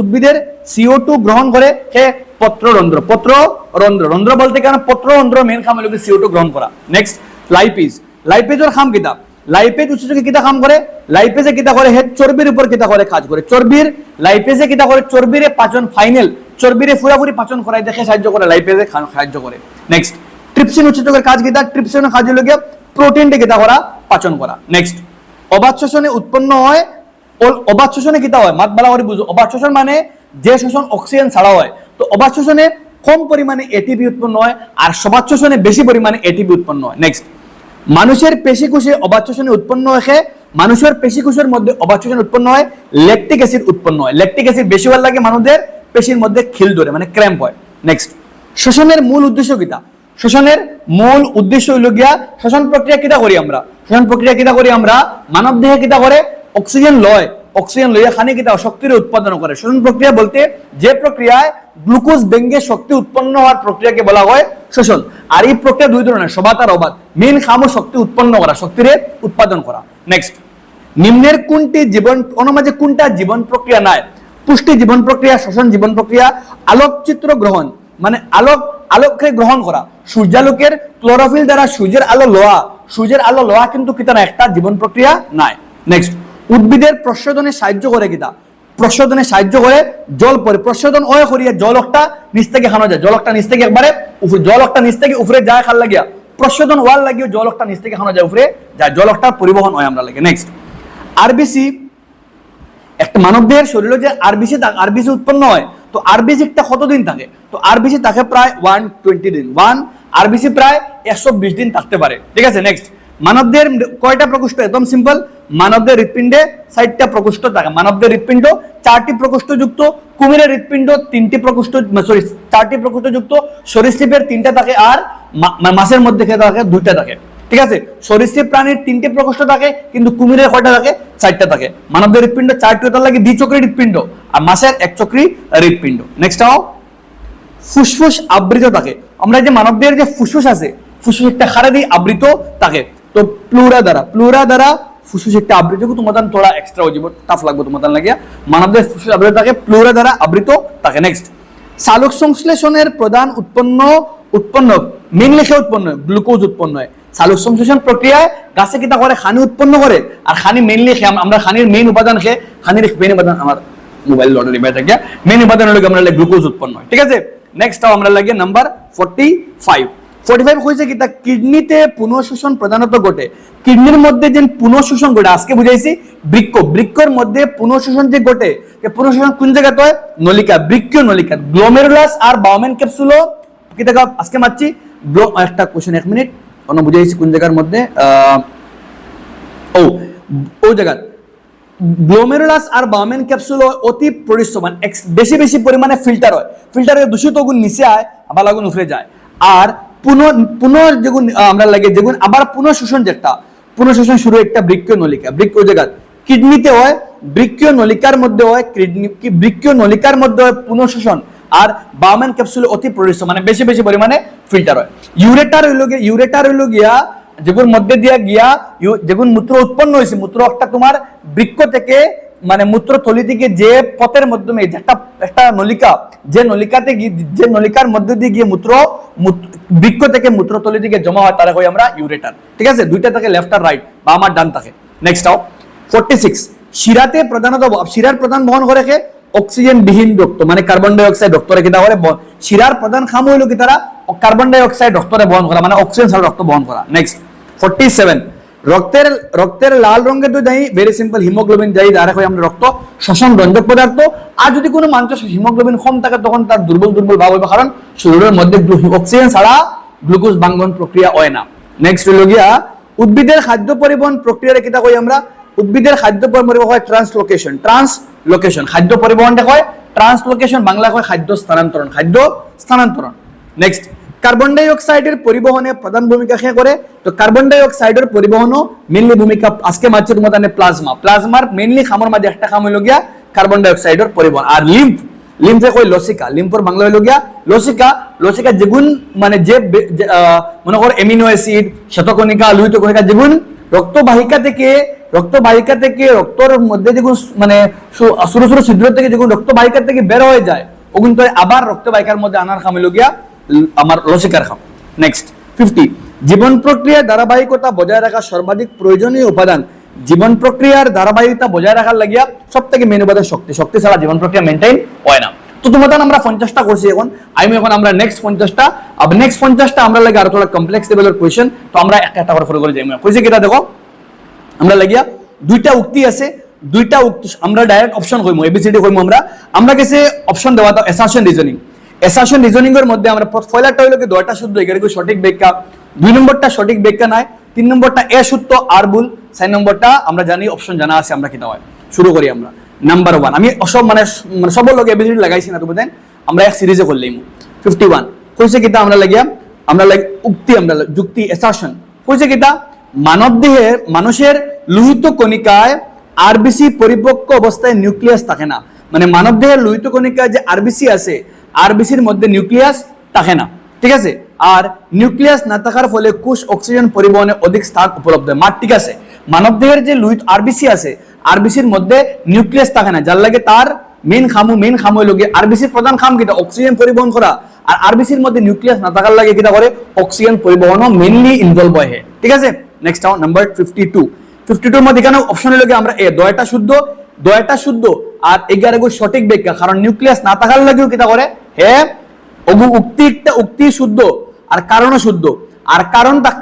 উদ্ভিদের CO2 গ্রহণ করে হে পত্ররন্ধ্র বলতে কেন পত্ররন্ধ্র মেন খাম হলো CO2 গ্রহণ করা নেক্সট লাইপেজের খাম কিতা লাইপেজ উৎসেচকে কিতা কাম করে লাইপেজে কিতা করে হে চর্বির উপর কিতা করে কাজ করে লাইপেজে কিতা করে চর্বিরে পাচন চর্বিরে পুরাপুরি পাচন করাই দেখে সাহায্য করে লাইপেজে সাহায্য করে নেক্সট ট্রিপসিন উৎসেচকের কাজ কিতা ট্রিপসিনের কাজ হলো প্রোটিনকে কিতা করা পাচন করা নেক্সট অবাত শোষণে উৎপন্ন হয় অবাত শোষণে কিতা হয় মাত বালা করে বুঝো অবাত শোষণ মানে যে শোষণ অক্সিজেন ছাড়া হয় তো অবাত শোষণে কম পরিমাণে এটিপি উৎপন্ন হয় আর সবাত শোষণে বেশি পরিমাণে এটিপি উৎপন্ন হয় নেক্সট মানুষের পেশিকোষে অবাত শোষণে উৎপন্ন হয় মানুষের পেশিকোষের মধ্যে অবাত শোষণ উৎপন্ন হয় ল্যাকটিক অ্যাসিড উৎপন্ন হয় ল্যাকটিক অ্যাসিড বেশি ভালো লাগে মানুষদের পেশির মধ্যে খিল ধরে মানে ক্র্যাম্প হয় নেক্সট শ্বসনের মূল উদ্দেশ্য কিতা শ্বসনের মূল উদ্দেশ্য হইল গিয়া শ্বসন প্রক্রিয়া কিতা করি আমরা মানব দেহে কিতা করে অক্সিজেন লইয়া খানি কিতা শক্তির উৎপাদন করে শ্বসন প্রক্রিয়া বলতে যে প্রক্রিয়ায় গ্লুকোজ ভেঙে শক্তি উৎপন্ন হওয়ার প্রক্রিয়াকে বলা হয় শ্বসন আর এই প্রক্রিয়া দুই ধরনের সবাত আর অবাত মেন খামো শক্তি উৎপন্ন করা শক্তির উৎপাদন করা নেক্সট নিম্নের কোনটা জীবন প্রক্রিয়া নাই পুষ্টি জীবন প্রক্রিয়া শ্বসন জীবন প্রক্রিয়া আলোকচিত্র গ্রহণ মানে আলোককে গ্রহণ করা সূর্যালোকের ক্লোরোফিল দ্বারা সূর্যের আলো লোয়া কিন্তু কিতা না একটা জীবন প্রক্রিয়া নাই নেক্সট উদ্ভিদের প্রশোধনে সাহায্য করে কিতা প্রশোধনে সাহায্য করে জল পরে প্রশোধন ওই করিয়া জলকটা নিচ থেকে খানো যায় জলকটা নিচ থেকে একবারে জলকটা নিচ থেকে উপরে যায় খাল লাগিয়া প্রশোধন ওয়াল লাগিয়ে জলকটা নিচ থেকে খানো যায় উপরে যায় জলকটা পরিবহন হয় আমরা লাগে নেক্সট আরবিসি একটা মানবদেহের শরীরে যে আরবিসি উৎপন্ন হয় তো আরবিসি একটা কতদিন থাকে তো আরবিসি থাকে প্রায় 120 দিন আরবিসি প্রায় 120 দিন থাকতে পারে ঠিক আছে নেক্সট মানবদেহের কয়টা প্রকোষ্ঠ একদম সিম্পল মানবদের হৃৎপিণ্ডে 60টা প্রকোষ্ঠ থাকে মানবদের হৃৎপিণ্ড 4টি প্রকোষ্ঠ যুক্ত কুমিরের হৃৎপিণ্ড 3টি প্রকোষ্ঠ 4টি প্রকোষ্ঠ যুক্ত সরীসৃপের 3টা থাকে আর মাছের মধ্যে থাকে 2টা থাকে ঠিক আছে সরীসৃপ প্রাণীর 3টি প্রকোষ্ঠ থাকে কিন্তু কুমিরের কয়টা থাকে 4টা থাকে মানবদের হৃৎপিণ্ড 4টি তার লাগে দ্বিচক্রী হৃৎপিণ্ড আর মাছের একচক্রী হৃৎপিণ্ড নেক্সট আও ফুসফুস আবৃত থাকে আমরা যে মানবদের যে ফুসফুস আছে ফুসফুস একটা খারে দিয়ে আবৃত থাকে তো প্লুরা দ্বারা ফুসফুস একটা আবৃত তোমাদের থোড়া এক্সট্রা হয়ে যাবে টাফ লাগবে তোমাদের লাগিয়া মানবদের ফুসফুস আবৃত থাকে প্লুরা দ্বারা আবৃত থাকে নেক্সট সালোক সংশ্লেষণের প্রধান উৎপন্ন মেইনলি উৎপন্ন গ্লুকোজ উৎপন্ন হয় সালোক সংশ্লেষণ প্রক্রিয়ায় গাছে কিতা করে খানি উৎপন্ন করে আর খানি মেইনলি আমরা খানির মেইন উপাদান খানির মেইন উপাদান আমার মোবাইল লটারি বাই থাকে মেইন উপাদান হলো আমরা গ্লুকোজ উৎপন্ন হয় ঠিক আছে নেক্সট আমরা লাগে নাম্বার 45 হইছে কি তা কিডনিতে পুনঃশোষণ প্রধানত ঘটে কিডনির মধ্যে যে পুনঃশোষণ ঘটে আজকে বুঝাইছি বৃক্কর মধ্যে পুনঃশোষণ যে ঘটে পুনঃশোষণ কোন জায়গাতে হয় বৃক্কীয় নলিকা গ্লোমেরুলাস আর বাউমেন ক্যাপসুল কি দেখা আজকে মারছি একটা কোশ্চেন 1 মিনিট অন্য বুঝাইছি কোন জায়গার মধ্যে ও জায়গা গ্লোমেরুলাস আর বাউমেন ক্যাপসুল অতি পরিশ্রমান বেশি পরিমাণে ফিল্টার হয় ফিল্টারে দূষিত গুণ নিচে আয় আবার লাগুন উপরে যায় আর যেগুন আমরা লাগে যেগুন আবার পুনঃশোষণ শুরু একটা বৃক্কীয় জায়গা কিডনিতে হয় বৃক্কীয় নলিকার মধ্যে হয় পুনঃশোষণ আর বাউমেন ক্যাপসুল অতি পরিশ্রম মানে বেশি পরিমাণে ফিল্টার হয় ইউরেটার হইল গিয়া যেগুন মধ্যে দিয়া গিয়া যেগুন মূত্র উৎপন্ন হয়েছে মূত্র একটা তোমার বৃক্ক থেকে মানে মূত্রথলি থেকে যে পথের মাধ্যমে একটা একটা নলিকা, যে নলিকাতে যে নলিকার মধ্যে দিয়ে গিয়ে বৃক্ক থেকে মূত্রথলি থেকে জমা হয় তারা কই আমরা ইউরেটার। ঠিক আছে, দুইটা থাকে লেফট আর রাইট, বা আমার ডান থাকে। নেক্সট আও 46, শিরাতে প্রধানত শিরার প্রধান বহন করে কে অক্সিজেন বিহীন রক্ত, মানে কার্বন ডাই অক্সাইড রক্তরে কিটা করে শিরার প্রধান খাম হইলো কি তারা কার্বন ডাই অক্সাইড রক্তরে বহন করা, মানে অক্সিজেন ছাড়া রক্ত বহন করা। নেক্সট 47, রক্তের লাল রঙের দুই দাই ভেরি সিম্পল হিমোগ্লোবিন যাই দ্বারা হয় আমরা রক্ত শোষণ রঞ্জক পদার্থ। আর যদি কোনো মানুষের হিমোগ্লোবিন কম থাকে তখন তার দুর্বল ভাব হবে, কারণ শরীরের মধ্যে অক্সিজেন ছাড়া গ্লুকোজ বাঙ্গন প্রক্রিয়া হয় না। নেক্সট হলো গিয়া উদ্ভিদের খাদ্য পরিবহন প্রক্রিয়ারে কিটা কই আমরা উদ্ভিদের খাদ্য পরিবহন হয় ট্রান্সলোকেশন। খাদ্য পরিবহনটা হয় ট্রান্সলোকেশন, বাংলা হয় খাদ্য স্থানান্তরণ। নেক্সট কার্বন ডাই অক্সাইডের পরিবহনে প্রধান ভূমিকা কে করে, তো কার্বন ডাই অক্সাইডের পরিবহনও মেইনলি ভূমিকা আজকে মাছের মধ্যে প্লাজমার মেইনলি খামর মাঝে একটা খাম হইল গিয়া কার্বন ডাই অক্সাইডের পরিবহন। আর লিম্ফে কই লসিকা, লিম্ফর বাংলা হইল গিয়া লসিকা যেগুন মানে যে মনে কর এমিনো অ্যাসিড, শ্বেতকণিকা, লোহিত কণিকা যেগুন রক্তবাহিকা থেকে রক্তর মধ্যে যেগুলো মানে ছোট ছোট ছিদ্র থেকে যেগুলো রক্তবাহিকা থেকে বের হয়ে যায় ও কিন্তু আবার রক্তবাহিকার মধ্যে আনার খাম হইল গিয়া আমার লসিকার খাম। নেক্সট 50, জীবন প্রক্রিয়ার ধারাবাহিকতা বজায় রাখা সর্বাধিক প্রয়োজনীয় উপাদান। জীবন প্রক্রিয়ার ধারাবাহিকতা বজায় রাখার লাগিয়া সব থেকে মেন উপাদান শক্তি ছাড়া জীবন প্রক্রিয়া মেনটেইন হয় না। তো তোমাদের আমরা 50টা করছি, এখন আমরা নেক্সট 50টা আমরা লাগে আরো থোড়া কমপ্লেক্স লেভেলের কোয়েশ্চেন। তো আমরা একটা করে ফলো করে যাই। কইছে কিটা দেখো, আমরা লাগিয়া দুইটা উক্তি আছে, দুইটা উক্তি আমরা ডাইরেক্ট অপশন কইমু, এবিসিডি কইমু। আমরা কাছে অপশন দেওয়া তো অ্যাসারশন রিজনিং এর মধ্যে আমরা পয়লাটা হইলো কি দয়টা শুদ্ধ এগারে সঠিক ব্যাখ্যা, 2 নম্বরটা সঠিক ব্যাখ্যা নাই, 3 নম্বরটা এ সূত্র আর ভুল, 4 নম্বরটা আমরা জানি অপশন জানা আছে আমরা কিটা হয়। শুরু করি আমরা নাম্বার 1। আমি সব মানে সবর লগে এবিসিডি লাগাইছি না, তুমি আমরা এক সিরিজে করলেই 51 কইছে কিটা আমরা লাগিয়া উক্তি আমরা যুক্তি অ্যাসারশন কইছে কিটা মানুষের লোহিত কণিকায় আরবিসি পরিপক্ক অবস্থায় নিউক্লিয়াস থাকে না, মানে মানবদেহের লোহিত কণিকায় যে আরবিসি আছে আরবিসির মধ্যে নিউক্লিয়াস থাকে না। ঠিক আছে, আর নিউক্লিয়াস না থাকার ফলে কোষ অক্সিজেন পরিবহনে অধিক স্থান উপলব্ধ হয়। ঠিক আছে, মানবদেহের যে লোহিত আরবিসি আছে আরবিসির মধ্যে নিউক্লিয়াস থাকে না, যার লাগে তার মেইন খাম হইল গিয়ে আরবিসির প্রধান খাম কিটা অক্সিজেন পরিবহন করা। আর আরবিসির মধ্যে নিউক্লিয়াস না থাকার লাগে কিটা করে অক্সিজেন পরিবহনও মেইনলি ইনভলভ হয়। ঠিক আছে, নেক্সট নাম্বার 52 মধ্যে এখানে অপশন হলো আমরা এ দয়টা শুদ্ধ আর 11 গো সঠিক ব্যাখ্যা, কারণ নিউক্লিয়াস না থাকার লাগেও কিটা করে হে উক্তি শুদ্ধ আর কারণও শুদ্ধ, আর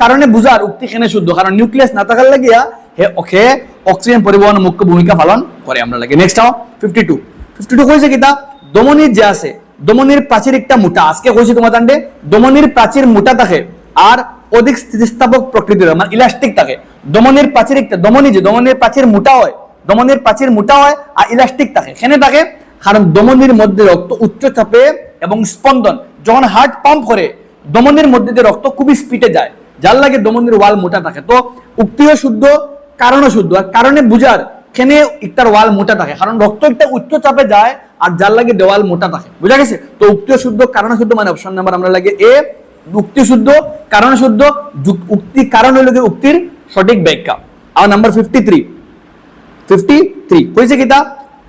কারণে বুঝার উক্তি খেনে শুদ্ধ, কারণ নিউক্লিয়াস না থাকার লাগিয়া হে অক্সিজেন পরিবহন মুখ্য ভূমিকা পালন করে আমরা লাগে। নেক্সট 52 কইছে কিটা দমনির যে আছে দমনির প্রাচীর একটা মোটা, আজকে কইছি তোমাদের দমনির প্রাচীর মোটা থাকে আর অধিক স্থিতিস্থাপক প্রকৃতির মানে ইলাস্টিক থাকে। দমনির প্রাচীর দমনির প্রাচীর মোটা হয় আর ইলাস্টিক থাকে। কেনে থাকে, কারণ দমনির মধ্যে রক্ত উচ্চ চাপে এবং স্পন্দন যখন হার্ট পাম্প করে দমনির মধ্যে যে রক্ত খুবই স্পিডে যায়, যার লাগে দমনির ওয়াল মোটা থাকে। তো উক্তিও শুদ্ধ কারণও শুদ্ধ, আর কারণে বুঝার কেনে একটার ওয়াল মোটা থাকে, কারণ রক্ত একটা উচ্চ চাপে যায় আর যার লাগে দেওয়াল মোটা থাকে। বুঝা গেছে? তো উক্তিও শুদ্ধ কারণও শুদ্ধ, মানে অপশন নাম্বার আমরা লাগে এ উক্তি শুদ্ধ কারণ শুদ্ধ, উক্তি কারণ হইল উক্তির সঠিক ব্যাখ্যা। আর নাম্বার 53 কইছে কিটা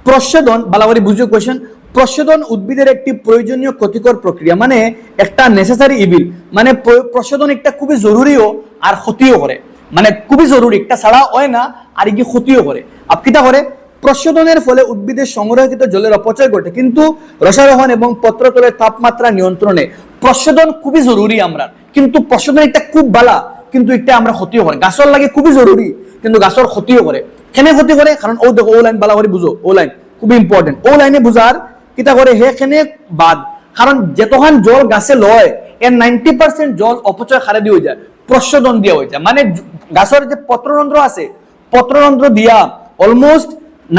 প্রচ্ছদন বালাবারি বুঝিও কোয়েশ্চেন। প্রচ্ছদন উদ্ভিদের একটি প্রয়োজনীয় ক্ষতিকর প্রক্রিয়া, মানে একটা নেসেসারি ইভিল, মানে প্রচ্ছদন একটা খুবই জরুরিও আর ক্ষতিও করে, মানে খুবই জরুরি একটা ছাড়া হয় না আর কি ক্ষতিও করে। কিটা করে প্রচ্ছদনের ফলে উদ্ভিদের সংরক্ষিত জলের অপচয় ঘটে, কিন্তু রসারোহণ এবং পত্রতলের তাপমাত্রা নিয়ন্ত্রণে প্রচ্ছদন খুবই জরুরি আমরা, কিন্তু প্রচ্ছদন একটা খুব বালা কিন্তু একটা আমরা ক্ষতিও করে, গাছর লাগে খুবই জরুরি কিন্তু গাছর ক্ষতিও করে। কেন ক্ষতি করে, কারণ ও দেখো ও লাইন বালা করে বুঝো, ও লাইন খুবই ইম্পর্টেন্ট। ও লাইনে বুঝার কিটা করে হে কেনে বাদ, কারণ যেতক্ষণ জল গাছে লয় এর 90% জল অপচয় হারে দিয়ে হয়ে যায়, প্রচ্ছদন দিয়ে হয়ে যায়, মানে গাছের যে পত্ররন্ধ্র আছে পত্ররন্ধ্র দিয়া অলমোস্ট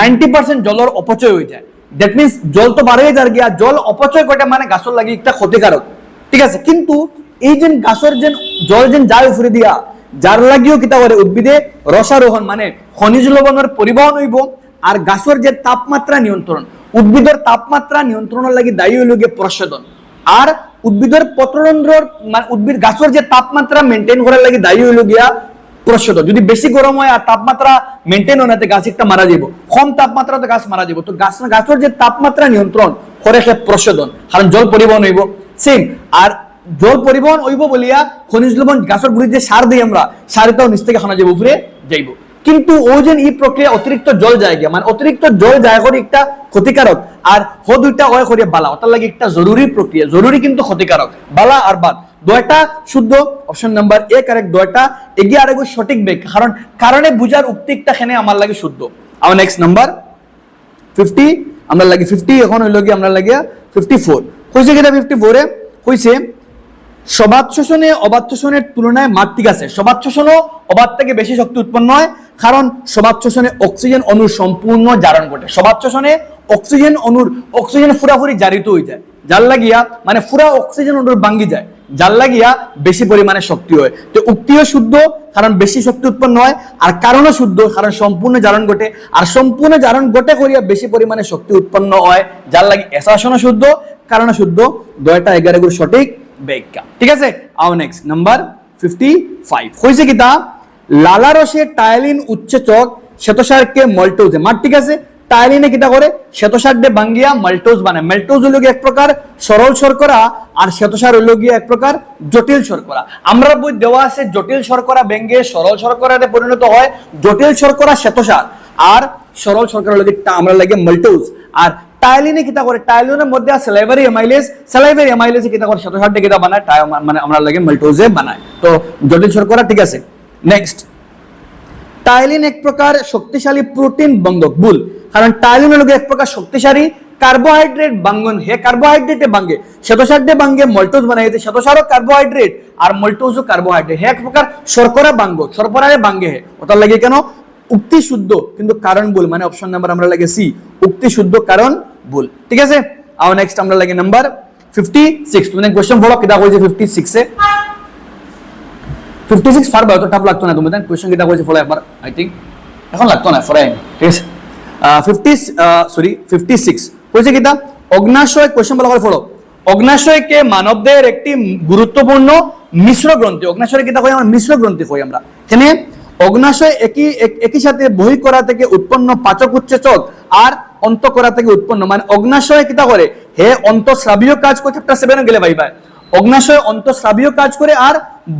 90% জলের অপচয় হয়ে যায়। দ্যাট মিনস জল তো বাড়িয়ে যার গিয়া জল অপচয় করে, মানে গাছের লাগে একটা ক্ষতিকারক। ঠিক আছে, কিন্তু এই যে গাছের যে জল যে যায় উপরে দিয়া যার লাগিও কিতা করে উদ্ভিদে রসারোহণ মানে খনিজ লবণের পরিবহন হইব, আর গাছের যে তাপমাত্রা নিয়ন্ত্রণ উদ্ভিদের তাপমাত্রা নিয়ন্ত্রণের লাগি দায়ী হইল গিয়ে প্রচ্ছদন, আর উদ্ভিদের পত্ররন্ধ্র মানে উদ্ভিদ গাছের যে তাপমাত্রা মেনটেন করার লাগি দায়ী হইল গিয়া প্রশোধন। যদি বেশি গরম হয় আর তাপমাত্রা মেনটেন হয় না গাছ একটা মারা যাব, কম তাপমাত্রাতে গাছ মারা যাব। তো গাছের যে তাপমাত্রা নিয়ন্ত্রণ করে সে প্রশোধন, কারণ জল পরিবহন হইব সেম। আর জল পরিবহন হইব বলিয়া খনিজ লবণ গাছের গুড়ি যে সার দিই আমরা, সারটাও নিচ থেকে খানা যাব উপরে যাইব। কিন্তু ও যে এই প্রক্রিয়া অতিরিক্ত জল যায় গিয়া, মানে অতিরিক্ত জল যায় করে একটা ক্ষতিকারক, আর হ দুইটা ওই করে বালা, ওটার লাগে একটা জরুরি প্রক্রিয়া, জরুরি কিন্তু ক্ষতিকারক। বালা আর বাদ দুইটা শুদ্ধ, অপশন নাম্বার এ কারেক্ট। দুইটা এগিয়ে আরেকটু সঠিক ব্যাখ্যা, কারণ কারণে বুঝার উক্তিটা খেনে আমার লাগে শুদ্ধ। আমার নেক্সট নাম্বার 50, আমরা লাগে 50, এখন হইল কি আমরা লাগে 54। কইছে কিটা 54 এ কইছে সবাত শোষণে অবাত শোষণের তুলনায় মাঠ ঠিক আছে। সবাত শোষণও অবাত থেকে বেশি শক্তি উৎপন্ন হয়, কারণ সবাত শোষণে অক্সিজেন অণুর সম্পূর্ণ জারণ ঘটে। সবাত শোষণে অক্সিজেন পুরাপুরি জারিত হয়ে যায়, যার লাগিয়া মানে পুরা অক্সিজেন অণুর ভাঙ্গি যায়, যার লাগিয়া বেশি পরিমাণে শক্তি হয়। তো উক্তিও শুদ্ধ, কারণ বেশি শক্তি উৎপন্ন হয়, আর কারণও শুদ্ধ, কারণ সম্পূর্ণ জারণ ঘটে, আর সম্পূর্ণ জারণ ঘটে করিয়া বেশি পরিমাণে শক্তি উৎপন্ন হয়, যার লাগি এসাশনও শুদ্ধ, কারণও শুদ্ধ। দুইটা 11 গুণ সঠিক ব্যাখ্যা, ঠিক আছে। আও নেক্সট নাম্বার 55 হইছে কি তা লালা রসে টায়ালিন উচ্চেচক শ্বেতসারকে মাল্টোজে মাঠ ঠিক আছে। টায়ালিনে কিটা করে শ্বেতসার দে ভাঙ্গিয়া মাল্টোজ বানায়। মাল্টোজ হইল গিয়ে এক প্রকার সরল শর্করা, আর শ্বেতসার হইল গিয়ে এক প্রকার জটিল শর্করা। আমরা বই দেওয়া আছে জটিল শর্করা ভেঙ্গে সরল শর্করাতে পরিণত হয়, জটিল শর্করা শ্বেতসার, আর সরল শর্করা হইল আমরা লাগে মাল্টোজ। আর টায়ালিনে কিটা করে টায়ালিনের মধ্যে স্যালাইভারি অ্যামাইলেজে কিটা করে শ্বেতসারটা কিটা বানায়, মানে আমরা লাগে মাল্টোজে বানায়। তো জটিল শর্করা ঠিক আছে। নেক্সট টায়ালিন এক প্রকার শক্তিশালী প্রোটিন বন্ধক, ভুল, কারণ টায়ালিন হলো এক প্রকার শক্তিশালী কার্বোহাইড্রেট বাঙ্গন, হে কার্বোহাইড্রেটে ভাঙ্গে শ্বেতসার দিয়ে ভাঙ্গে মাল্টোজ বানাই। শ্বেতসারও কার্বোহাইড্রেট আর মাল্টোজও কার্বোহাইড্রেট, হে এক প্রকার শর্করা বাঙ্গ, শর্করারে ভাঙ্গে হে, ওটার লাগে কেন উক্তি শুদ্ধ কিন্তু কারণ ভুল, মানে অপশন নাম্বার আমরা লাগে সি, উক্তি শুদ্ধ কারণ ভুল, ঠিক আছে। আর নেক্সট আমরা লাগে নাম্বার 56। তুমি কোশ্চেন বলো কিটা কইছে 56 এ 56 পারবা, তো টাফ লাগতো না তুমি দেন কোশ্চেন কিটা কইছে ফলো একবার, আই থিংক এখন লাগতো না ফরাই, ঠিক আছে। 56 কইছে কিটা অগ্নাশয়, কোশ্চেন বলা করে ফলো। অগ্নাশয়কে মানবদেহের একটি গুরুত্বপূর্ণ মিশ্র গ্রন্থি, অগ্নাশয় কিটা কই আমরা মিশ্র গ্রন্থি কই আমরা। এখানে অগ্নাশয় একই সাথে বহিঃকরা থেকে উৎপন্ন পাচক উৎসেচক আর অন্তঃকরা থেকে উৎপন্ন, মানে অগ্নাশয় কিটা করে হে অন্তঃস্রাবীয় কাজ করে, চ্যাপ্টার 7 গেলে ভাই অগ্নাশয় অন্তঃস্রাবীয় কাজ করে আর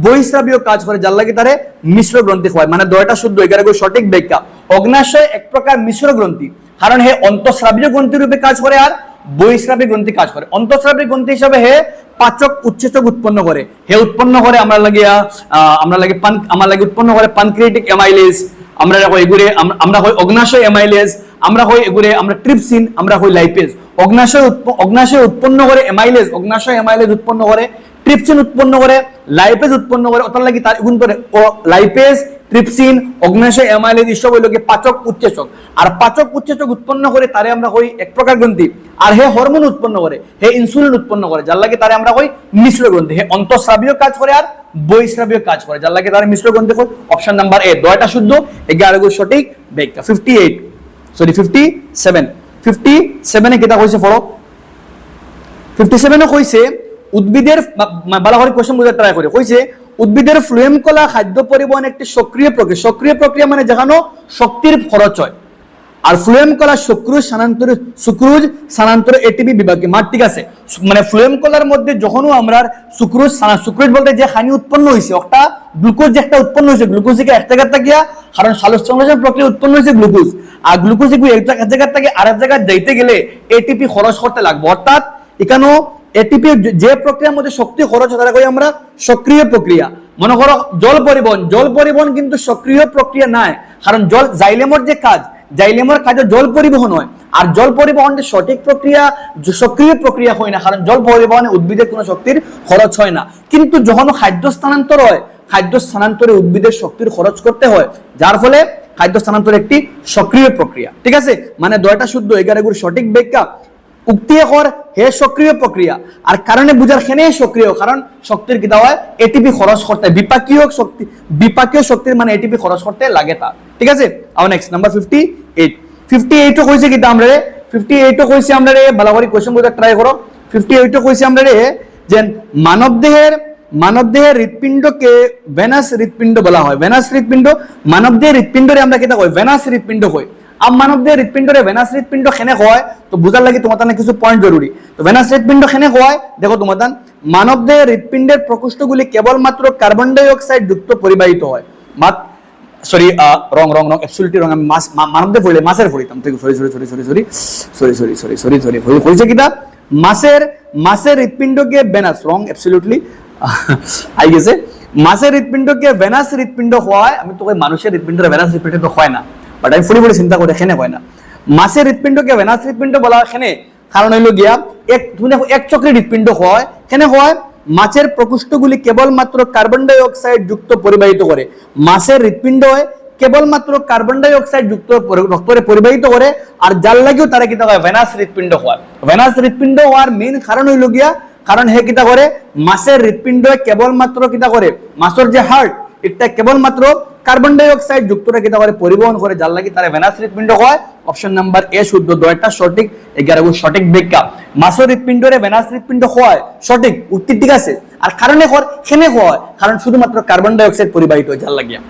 বহিঃস্রাবীয় কাজ করে, যার লাগে তারে মিশ্র গ্রন্থি হয়, মানে দুইটা শুদ্ধ, 11 সঠিক ব্যাখ্যা। অগ্নাশয় এক প্রকার মিশ্র গ্রন্থি, কারণ হে অন্তঃস্রাবীয় গ্রন্থি রূপে কাজ করে আর বহিঃস্রাবী গ্রন্থি কাজ করে। অন্তঃস্রাবী গ্রন্থি হিসাবে হে পাচক উৎসেচক উৎপন্ন করে, হে উৎপন্ন করে আমরা লাগে উৎপন্ন করে পানক্রিয়েটিক অ্যামাইলেজ, আমরা হই অগ্নাশয় অ্যামাইলেজ, আমরা হই এগুরে আমরা ট্রিপসিন, আমরা হই লাইপেজ। অগ্নাশয় উৎপন্ন করে অ্যামাইলেজ, অগ্নাশয় অ্যামাইলেজ উৎপন্ন করে, ট্রিপসিন উৎপন্ন করে, লাইপেজ উৎপন্ন করে, ওটার লাগি তার গুণ করে লাইপেজ, ট্রিপসিন, অগ্নাশয় অ্যামাইলেজ এসব হইল কি পাচক উৎসেচক। আর পাচক উৎসেচক উৎপন্ন করে তারে আমরা হই এক প্রকার গ্রন্থি, আর হে হরমোন উৎপন্ন করে, হে ইনসুলিন উৎপন্ন করে, যার লাগে তারে আমরা হই মিশ্র গ্রন্থি। হে অন্তঃস্রাবীয় কাজ করে আর বহিঃস্রাবীয় কাজ করে, যার লাগে তারে মিশ্র গ্রন্থি হয়। অপশন নাম্বার এ, দুইটা শুদ্ধ, 11 সঠিক ব্যাখ্যা। 57 এ কিটা কইছে ফলো। 57 এ কইছে উদ্ভিদের ভালো করে কোশ্চেন বুঝার ট্রাই করে, কইছে উদ্ভিদের ফ্লোয়েম কলা খাদ্য পরিবহন একটি সক্রিয় প্রক্রিয়া। সক্রিয় প্রক্রিয়া মানে যেখানে শক্তির খরচ হয়, আর ফ্লোয়েম কলা সুক্রোজ স্থানান্তর এটিপি বিভাগে মাঠ ঠিক আছে। মানে ফ্লোয়েম কলার মধ্যে যখনও আমরা সুক্রোজ বলতে যে হানি উৎপন্ন হয়েছে, একটা গ্লুকোজ যে একটা উৎপন্ন হয়েছে, গ্লুকোজ থেকে এক জায়গা থেকে, কারণ সালোক সংশ্লেষণ প্রক্রিয়া উৎপন্ন হয়েছে গ্লুকোজ, আর গ্লুকোজ এক জায়গা থেকে আরেক জায়গায় যাইতে গেলে এটিপি খরচ করতে লাগবে। অর্থাৎ এখানেও এটিপি যে প্রক্রিয়ার মধ্যে শক্তি খরচ হয় তাকে আমরা সক্রিয় প্রক্রিয়া। মনে করো জল পরিবহন কিন্তু সক্রিয় প্রক্রিয়া নয়, কারণ জল জাইলেমর যে কাজ, জাইলেমর কাজে জল পরিবহন হয়, আর জল পরিবহন যে সঠিক প্রক্রিয়া সক্রিয় প্রক্রিয়া হয় না, কারণ জল পরিবহনে উদ্ভিদের কোনো শক্তির খরচ হয় না। কিন্তু যখন খাদ্য স্থানান্তর হয়, খাদ্য স্থানান্তরে উদ্ভিদের শক্তির খরচ করতে হয়, যার ফলে খাদ্য স্থানান্তর একটি সক্রিয় প্রক্রিয়া, ঠিক আছে। মানে দুইটা শুদ্ধ, 11 সঠিক ব্যাখ্যা। উক্তি হর হে সক্রিয় প্রক্রিয়া, আর কারণে বুঝার খেনে সক্রিয়, কারণ শক্তির কিতা হয় এটিপি খরচ করতে, বিপাকীয় শক্তির মানে এটিপি খরচ করতে লাগে তা, ঠিক আছে। আর নেক্সট নাম্বার 58 কইছে কিতা আমরা 58 কইছে আমরা রে ভালো করে কোশ্চেন বুঝার ট্রাই করো। 58 কইছে আমরা রে যে মানব দেহের মানবদেহের হৃৎপিণ্ডকে ভেনাস হৃৎপিণ্ড বলা হয়। ভেনাস হৃৎপিণ্ড মানবদেহের হৃৎপিণ্ডরে আমরা কিতা কই ভেনাস হৃৎপিণ্ড কই। আর মানবদেহের হৃৎপিণ্ডরে ভেনাস হৃৎপিণ্ড খেনে হয় তো বুঝার লাগি তোমার তানে কিছু পয়েন্ট জরুরি। তো ভেনাস হৃৎপিণ্ড খেনে হয় দেখো তোমার তান মানবদেহের হৃৎপিণ্ডের প্রকোষ্ঠগুলি কেবলমাত্র কার্বন ডাই অক্সাইড যুক্ত পরিবাহিত হয়। সরি রং অ্যাবসলিউটলি রং। আমি মানবদেহ পড়লে মাছের পড়িতাম সরি হয়েছে কিটা মাছের হৃৎপিণ্ডকে ভেনাস রং অ্যাবসলিউটলি আই গেছে। মাছের হৃৎপিণ্ডকে ভেনাস হৃৎপিণ্ড হয়। আমি তো মানুষের হৃৎপিণ্ডের ভেনাস হৃৎপিণ্ড তো হয় না, বাট আমি ফুলি চিন্তা করে এখানে হয় না। মাছের হৃৎপিণ্ডকে ভেনাস হৃৎপিণ্ড বলা হয় এখানে কারণ হইল গিয়া এক চক্রের হৃৎপিণ্ড হয় এখানে হয় মাছের প্রকোষ্ঠগুলি কেবলমাত্র কার্বন ডাই অক্সাইড যুক্ত পরিবাহিত করে। মাছের হৃৎপিণ্ড হয় কেবলমাত্র কার্বন ডাই অক্সাইড যুক্ত রক্তরে পরিবাহিত করে, আর যার লাগেও তারা কিতা হয় ভেনাস হৃৎপিণ্ড হয়। ভেনাস হৃৎপিণ্ড হওয়ার মেইন কারণ হইল গিয়া কারণ হে কিতা করে মাছের হৃৎপিণ্ড কেবলমাত্র কিতা করে মাছের যে হার্ট এটা কেবলমাত্র কার্বন ডাই অক্সাইড যুক্তরা কিতা করে পরিবহন করে, যার লাগি তারা ভেনাস হৃৎপিণ্ড হয়। অপশন নাম্বার এ শুদ্ধ, দয়টা সঠিক, 11 সঠিক ব্যাখ্যা। মাছের হৃৎপিণ্ডরে ভেনাস হৃৎপিণ্ড হয় সঠিক উত্তর, ঠিক আছে। আর কারণে খেনে হয় কারণ শুধুমাত্র কার্বন ডাই অক্সাইড পরিবাহিত হয় যার লাগিয়া।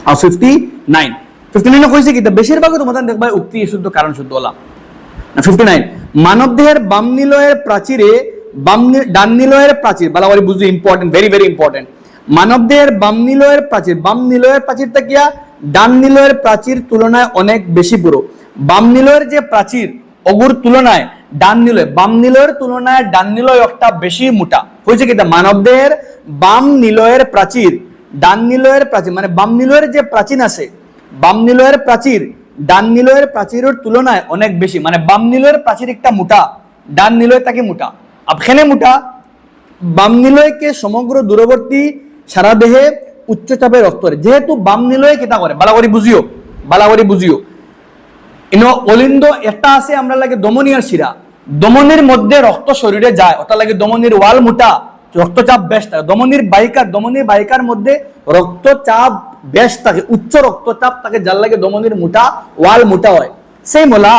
আর 59 কইছে কি বেশিরভাগ তোমাদের দেখবা উক্তি শুদ্ধ কারণ শুদ্ধ হলাম না। 59 মানব দেহের বাম নিলয়ের প্রাচীরে ডান নিলয়ের প্রাচীর বালাবাড়ি বুঝু ইম্পর্টেন্ট, ভেরি ভেরি ইম্পর্টেন্ট। মানব দেহের বাম নিলয়ের প্রাচীরটা কিয়া ডান নিলয়ের প্রাচীর তুলনায় অনেক বেশি পুরো। বাম নিলয়ের যে প্রাচীর অগুর তুলনায় বাম নিলয়ের তুলনায় ডান নিলয় একটা বেশি মোটা হয়েছে কি মানব দেহের বাম নিলয়ের প্রাচীর ডান নিলয়ের প্রাচীর মানে বাম নিলয়ের যে প্রাচীন আছে বাম নিলয়ের প্রাচীর ডান নিলয়ের প্রাচীরের তুলনায় অনেক বেশি, মানে বাম নিলয়ের প্রাচীর একটা মোটা ডান নিলয় তাকে মোটা। আপখানে মোটা বাম নিলয়কে সমগ্র দূরবর্তী সারা দেহে উচ্চচাপে রক্তরে, যেহেতু বাম নিলয় কিতা করে বালাগরি বুঝিও ইনো অলিন্দ একটা আছে আমরা লাগে দমনীয় শিরা, দমনির মধ্যে রক্ত শরীরে যায় ওটা লাগে দমনির ওয়াল মোটা, রক্তচাপ বেশ থাকে। দমনির বাহিকার মধ্যে রক্তচাপ বেশ থাকে, উচ্চ রক্তচাপ থাকে, যার লাগে দমনির মোটা ওয়াল মোটা হয়। সেই মোলা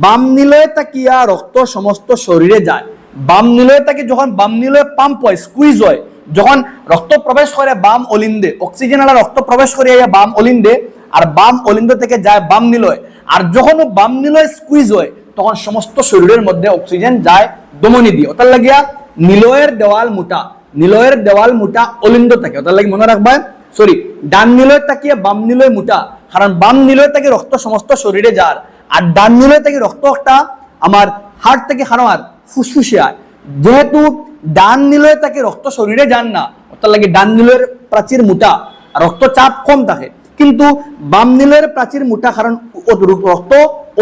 বাম নিলয় তাকিয়া রক্ত সমস্ত শরীরে যায়। বাম নিলয় তাকে যখন বাম নিলয় পাম্প হয় স্কুইজ হয়, যখন রক্ত প্রবেশ করে বাম অলিন্দে অক্সিজেন আলা রক্ত প্রবেশ করে বাম অলিন্দে, আর বাম অলিন্দ থেকে যায় বাম নিলয়, আর যখন বাম নিলয় স্কুইজ হয় তখন সমস্ত শরীরের মধ্যে অক্সিজেন যায় দমনি দিয়ে। ওটার লাগিয়া নিলয়ের দেওয়াল মোটা অলিন্দ থাকে, ওটার লাগি মনে রাখবা। সরি ডান নিলয় তাকিয়ে বাম নিলয় মোটা, কারণ বাম নিলয় থেকে রক্ত সমস্ত শরীরে যার, আর ডান নিলয় থেকে রক্ত একটা আমার হার্ট থেকে খানোয়ার ফুসফুসে আয়। যেহেতু ডান নিলয় তাকে রক্ত শরীরে যান না, ওটার লাগে ডান নিলয়ের প্রাচীর মোটা, রক্তচাপ কম থাকে, কিন্তু বাম নিলয়ের প্রাচীর মোটা কারণ রক্ত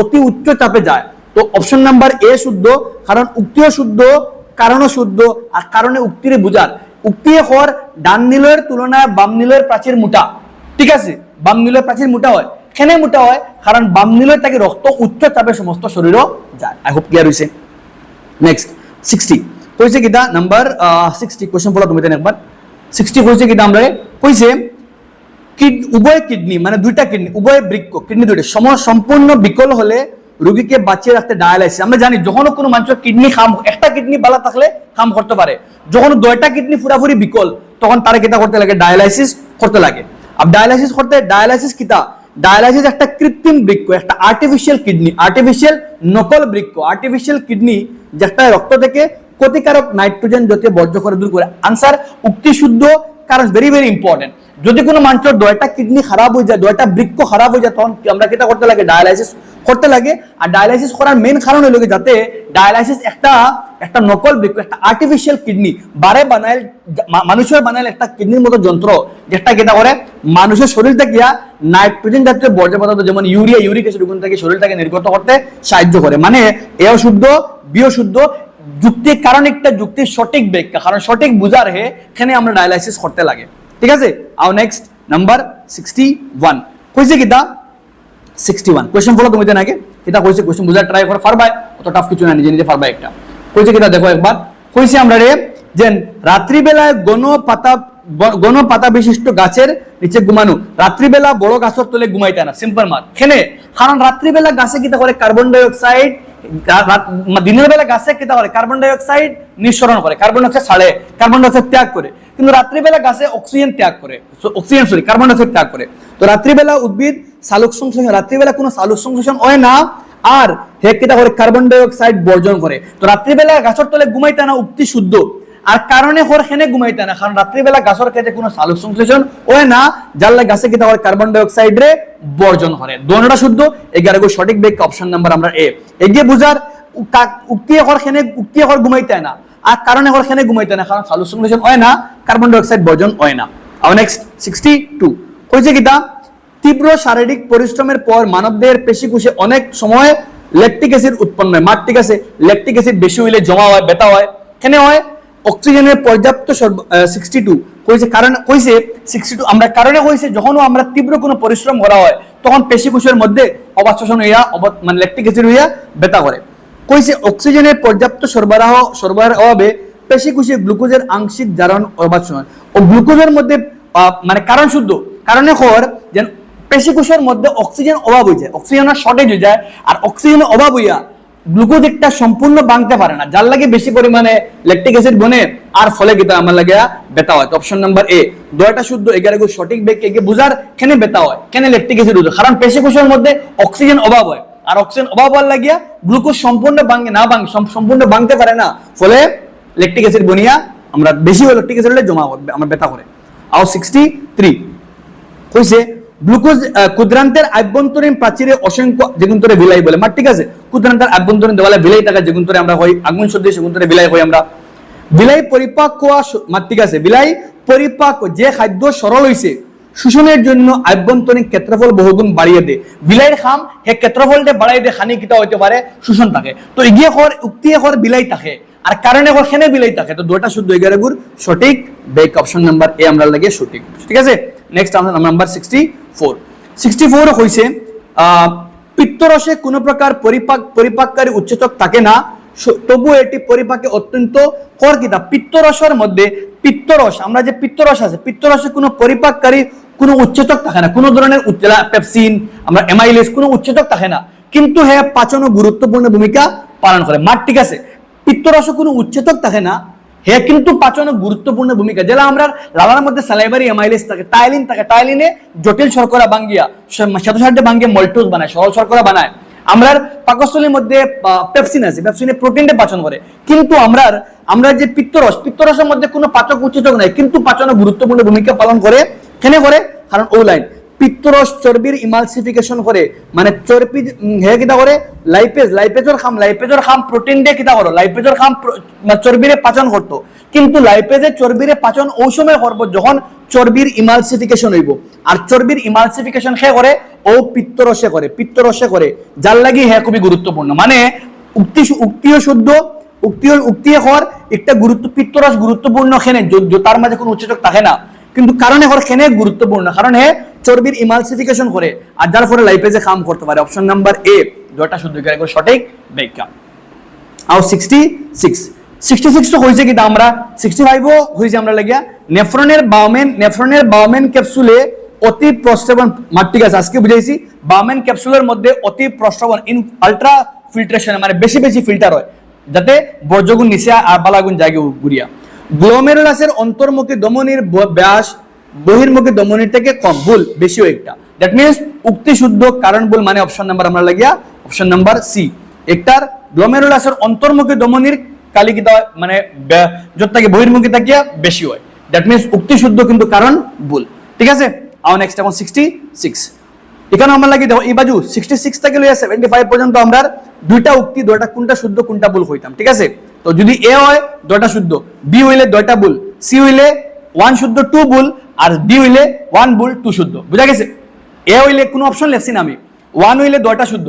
অতি উচ্চ চাপে যায়। তো অপশন নাম্বার এ শুদ্ধ, কারণ উক্তিও শুদ্ধ কারণও শুদ্ধ, আর কারণে উক্তিরে বুঝার উক্তি হওয়ার ডান নিলয়ের তুলনায় বাম নিলয়ের প্রাচীর মোটা, ঠিক আছে। বাম নিলয়ের প্রাচীর মোটা হয়, কেনে মোটা হয় কারণ বাম নিলয় তাকে রক্ত উচ্চ চাপে সমস্ত শরীরও যায়। আই হোপ ক্লিয়ার হয়েছে। নেক্সট 60 কইছে কিটা নাম্বার 60 কোশ্চেন পড়া তুমি একবার। 60 কইছে কিটা আমরা কইছে উভয় কিডনি মানে দুইটা কিডনি উভয় বৃক্ক কিডনি দুইটা সম্পূর্ণ বিকল হলে রোগীকে বাঁচিয়ে রাখতে ডায়ালাইসিস। আমরা জানি যখন কোনো মানুষের কিডনি একটা কিডনি ভালো থাকলে কাম করতে পারে, যখন দুইটা কিডনি পুরাপুরি বিকল তখন তারা কিতা করতে লাগে ডায়ালাইসিস করতে লাগে। আর ডায়ালাইসিস কিতা ডায়ালাইসিস একটা কৃত্রিম বৃক্ক, একটা আর্টিফিশিয়াল কিডনি, আর্টিফিশিয়াল নকল বৃক্ক, আর্টিফিশিয়াল কিডনি যেটা রক্ত থেকে ক্ষতিকারক নাইট্রোজেন জাতীয় বর্জ্য করে দূর করে। আনসার উক্তি শুদ্ধ, কারণ ভেরি ভেরি ইম্পর্টেন্ট। যদি কোনো মানুষের দুইটা কিডনি খারাপ হয়ে যায়, দুইটা বৃক্ক খারাপ হয়ে যায়, তখন আমরা কিতা করতে লাগে ডায়ালাইসিস করতে লাগে। আর ডায়ালাইসিস করার মেইন কারণ হলো যাতে ডায়ালাইসিস একটা নকল বৃক্ক, একটা আর্টিফিশিয়াল কিডনি মানুষের বানাইল একটা কিডনির মতো যন্ত্র, যেটা কিতা করে মানুষের শরীর থেকে নাইট্রোজেন জাতীয় বর্জ্য পদার্থ যেমন ইউরিক অ্যাসিড থেকে শরীরটাকে নির্গত করতে সাহায্য করে। মানে এও শুদ্ধ বিও শুদ্ধ, যুক্তির কারণ একটা যুক্তির সঠিক ব্যাখ্যা, কারণ সঠিক বুঝার হে এখানে আমরা ডায়ালাইসিস করতে লাগে, ঠিক আছে। আর নেক্সট নাম্বার 61 কইছে কিতা 61 কোশ্চেন ফলো তুমি আগে কিতা কইছে কোশ্চেন বুঝার ট্রাই করে পারবা, অত টাফ কিছু না, নিজে পারবা। একটা কইছে কিতা দেখো একবার, কইছে আমরা রে যে রাত্রিবেলায় ঘন পাতা বিশিষ্ট গাছের নিচে ঘুমানো, রাত্রিবেলা বড় গাছের তলে ঘুমাইতে না, সিম্পল মাত খেনে, কারণ রাত্রিবেলা গাছে কিতা করে কার্বন ডাই অক্সাইড দিনের বেলা গাছে কিতা করে কার্বন ডাই অক্সাইড নিঃসরণ করে, কার্বন ডাই অক্সাইড ছাড়ে, কার্বন ডাই অক্সাইড ত্যাগ করে, কিন্তু রাত্রিবেলা গাছে অক্সিজেন ত্যাগ করে, কার্বন ডাই অক্সাইড ত্যাগ করে। তো রাত্রিবেলা উদ্ভিদ সালোক সংশ্লেষণ, রাত্রিবেলা কোনো সালোক সংশ্লেষণ হয় না, আর হে কিতা করে কার্বন ডাই অক্সাইড বর্জন করে। তো রাত্রিবেলা গাছের তলে ঘুমাইতে না উক্তি শুদ্ধ, আর কারণে হর খেনে ঘুমাইতে না, কারণ রাত্রিবেলা গাছের ক্ষেত্রে কোনো সালোক সংশ্লেষণ হয় না, যার লাগে গাছে কিতা করে কার্বন ডাই অক্সাইড রে বর্জন করে। দোনোটা শুদ্ধ, 11 সঠিক ব্যাখ্যা অপশন নাম্বার আমরা এ। এগিয়ে বুঝার উক্তি হর খেনে উক্তি হর ঘুমাইতে না, আর কারণে হর খেনে ঘুমাইতে না, কারণ সালোক সংশ্লেষণ হয় না, কার্বন ডাই অক্সাইড বর্জন হয় না। আর নেক্সট 62 কইছে কিতা তীব্র শারীরিক পরিশ্রমের পর মানবদেহের পেশি কোষে অনেক সময় ল্যাকটিক অ্যাসিড উৎপন্ন হয়। ঠিক আছে, ল্যাকটিক অ্যাসিড বেশি হইলে জমা হয়, ব্যথা হয়, কেন হয়? অক্সিজেনের পর্যাপ্ত 62 কইছে, কারণ কইছে 62 আমরা কারণে কইছে যখন আমরা তীব্র কোনো পরিশ্রম করা হয় তখন পেশি কোষের মধ্যে অবাষ্পন হইয়া মানে ল্যাকটিক অ্যাসিড হইয়া ব্যথা করে। কইছে অক্সিজেনের পর্যাপ্ত সরবরাহের অভাবে পেশি কোষে গ্লুকোজের আংশিক জারণ অবাষ্পন হয়। ও গ্লুকোজের মধ্যে মানে কারণ শুদ্ধ কারণে হর যেন পেশি কোষের মধ্যে অক্সিজেন অভাব হয়ে যায়, অক্সিজেনের শর্টেজ হয়ে যায়, আর অক্সিজেনের অভাব হইয়া গ্লুকোজ একটা সম্পূর্ণ বাঁধতে পারে না, যার লাগে বেশি পরিমাণে ল্যাকটিক অ্যাসিড বনে, আর ফলে কিন্তু আমার লাগে ব্যথা হয়। অপশন নাম্বার এ, দুইটা শুদ্ধ, 11 সঠিক ব্যাখ্যা। একে বুঝার কেন ব্যথা হয়, কেন ল্যাকটিক অ্যাসিড হয়, কারণ পেশি কোষের মধ্যে অক্সিজেন অভাব হয়, আর অক্সিজেন অভাব হওয়ার লাগিয়া গ্লুকোজ সম্পূর্ণ সম্পূর্ণ ভাঙতে পারে না, ফলে ল্যাকটিক অ্যাসিড বনিয়া আমরা বেশি ল্যাকটিক অ্যাসিড হলে জমা হবে, আমার ব্যথা করে। আর 63 কইছে গ্লুকোজ ক্ষুদ্রান্তের আভ্যন্তরীণ প্রাচীরে অসংখ্য যেগুন্তরে ভিলাই বলে। ঠিক আছে, ক্ষুদ্রান্তের আভ্যন্তরীণ দেওয়ালে ভিলাই থাকা যেগুন্তরে আমরা হই আগুন সদৃশ সেগুন্তরে ভিলাই হই আমরা। ভিলাই পরিপাক হওয়া ঠিক আছে, ভিলাই পরিপাক যে খাদ্য সরল হইছে শোষণের জন্য আভ্যন্তরীণ ক্ষেত্রফল বহুগুণ বাড়িয়ে দেয়। ভিলাইয়ের খাম হে ক্ষেত্রফলটা বাড়াই দিয়ে খানি কিটা হইতে পারে শোষণ থাকে। তো এগিয়ে হর উক্তি হর বিলাই থাকে, আর কারণে হর খেনে বিলাই থাকে। তো দুটো শুদ্ধ 11 সঠিক ব্যাখ্যা অপশন নাম্বার এ আমরা লাগে সঠিক। ঠিক আছে, নেক্সট আমরা নাম্বার 64 হইছে পিত্তরসে কোনো প্রকার পরিপাককারী উচ্চেচক থাকে না, তবু এটি পরিপাকে অত্যন্ত করকিতা। পিত্তরসের মধ্যে পিত্তরস, আমরা যে পিত্তরস আছে, পিত্তরসে কোনো পরিপাককারী কোনো উচ্চেচক থাকে না, কোনো ধরনের পেপসিন আমরা এমাইলেজ কোনো উচ্চেচক থাকে না, কিন্তু হ্যাঁ পাচনও গুরুত্বপূর্ণ ভূমিকা পালন করে। ঠিক আছে, পিত্তরসে কোনো উচ্চেচক থাকে না, হে কিন্তু পাচনে গুরুত্বপূর্ণ ভূমিকা। যেটা আমরা লালার মধ্যে সালাইভারি এমাইলেজ থাকে, টাইলিন থাকে, টাইলিনে জটিল শর্করা ভাঙ্গিয়া সাথে ভাঙ্গিয়ে মল্টোজ বানায়, সরল শর্করা বানায়। আমরা পাকস্থলীর মধ্যে পেপসিন আছে, পেপসিনে প্রোটিনটা পাচন করে, কিন্তু আমরা যে পিত্তরসের মধ্যে কোনো পাচক উচ্চেচক নাই, কিন্তু পাচনে গুরুত্বপূর্ণ ভূমিকা পালন করে। কেন করে? কারণ ও লাইন পিত্তরস চর্বির ইমালসিফিকেশন করে, মানে চর্বি হে কিটা করে লাইপেজর খাম প্রোটিন দিয়ে কিটা করো, লাইপেজর খাম চর্বিরে পাচন করতো, কিন্তু লাইপেজের চর্বিরে পাচন ওই সময় করবো যখন চর্বির ইমালসিফিকেশন হইব, আর চর্বির ইমালসিফিকেশন হে করে ও পিত্তরসে করে, যার লাগি হ্যাঁ খুবই গুরুত্বপূর্ণ। মানে উক্তিও শুদ্ধ, উক্তি হওয়ার একটা পিত্তরস গুরুত্বপূর্ণ খেনে, তার মাঝে কোনো উচ্চেচক থাকে না, কিন্তু কারণে হর খেনে গুরুত্বপূর্ণ, কারণ হে চর্বির ইমালসিফিকেশন করে, আর যার ফলে লাইপেজে কাম করতে পারে। অপশন নাম্বার এ দুটো শুদ্ধ সঠিক ব্যাখ্যা। আর 66 তো হয়েছে কিন্তু আমরা 65ও হয়েছে আমরা লাগিয়া নেফ্রনের বাউমেন ক্যাপসুলে অতি প্রস্রবণ। ঠিক আছে, আজকে বুঝাইছি বাউমেন ক্যাপসুলের মধ্যে অতি প্রস্রবণ ইন আলট্রা ফিল্ট্রেশন, মানে বেশি ফিল্টার হয় যাতে বর্জ্যগুণ নিচে আর বালাগুণ জায়গায় ঘুরিয়া। গ্লোমেরুলাসের অন্তর্মুখী ধমনীর ব্যাস বহির্মুখী ধমনীর থেকে কম, ভুল বেশিও একটা। দ্যাট মিনস উক্তি শুদ্ধ, কারণ ভুল, মানে অপশন নাম্বার আমরা লাগিয়া অপশন নাম্বার সি। একটার গ্লোমেরুলাসের অন্তর্মুখী ধমনীর কালি কিতা মানে যত থেকে বহির্মুখী থাকিয়া বেশি হয়। দ্যাট মিনস উক্তি শুদ্ধ, কিন্তু কারণ ভুল। ঠিক আছে, আর নেক্সট এখন 66 এখানে আমরা লাগি দেখো এই বাজু 66 থেকে লইয়া 75 পর্যন্ত আমরা দুইটা উক্তি, দুইটা কোনটা শুদ্ধ কোনটা ভুল হইতাম। ঠিক আছে, তো যদি এ হয় দুইটা শুদ্ধ, বি হইলে দুইটা ভুল, সি হইলে 1 শুদ্ধ 2 ভুল, আর ডি হইলে 1 ভুল 2 শুদ্ধ। বুঝা গেছে? এ হইলে কোনো অপশন লেখছি না আমি, 1 হইলে দুইটা শুদ্ধ,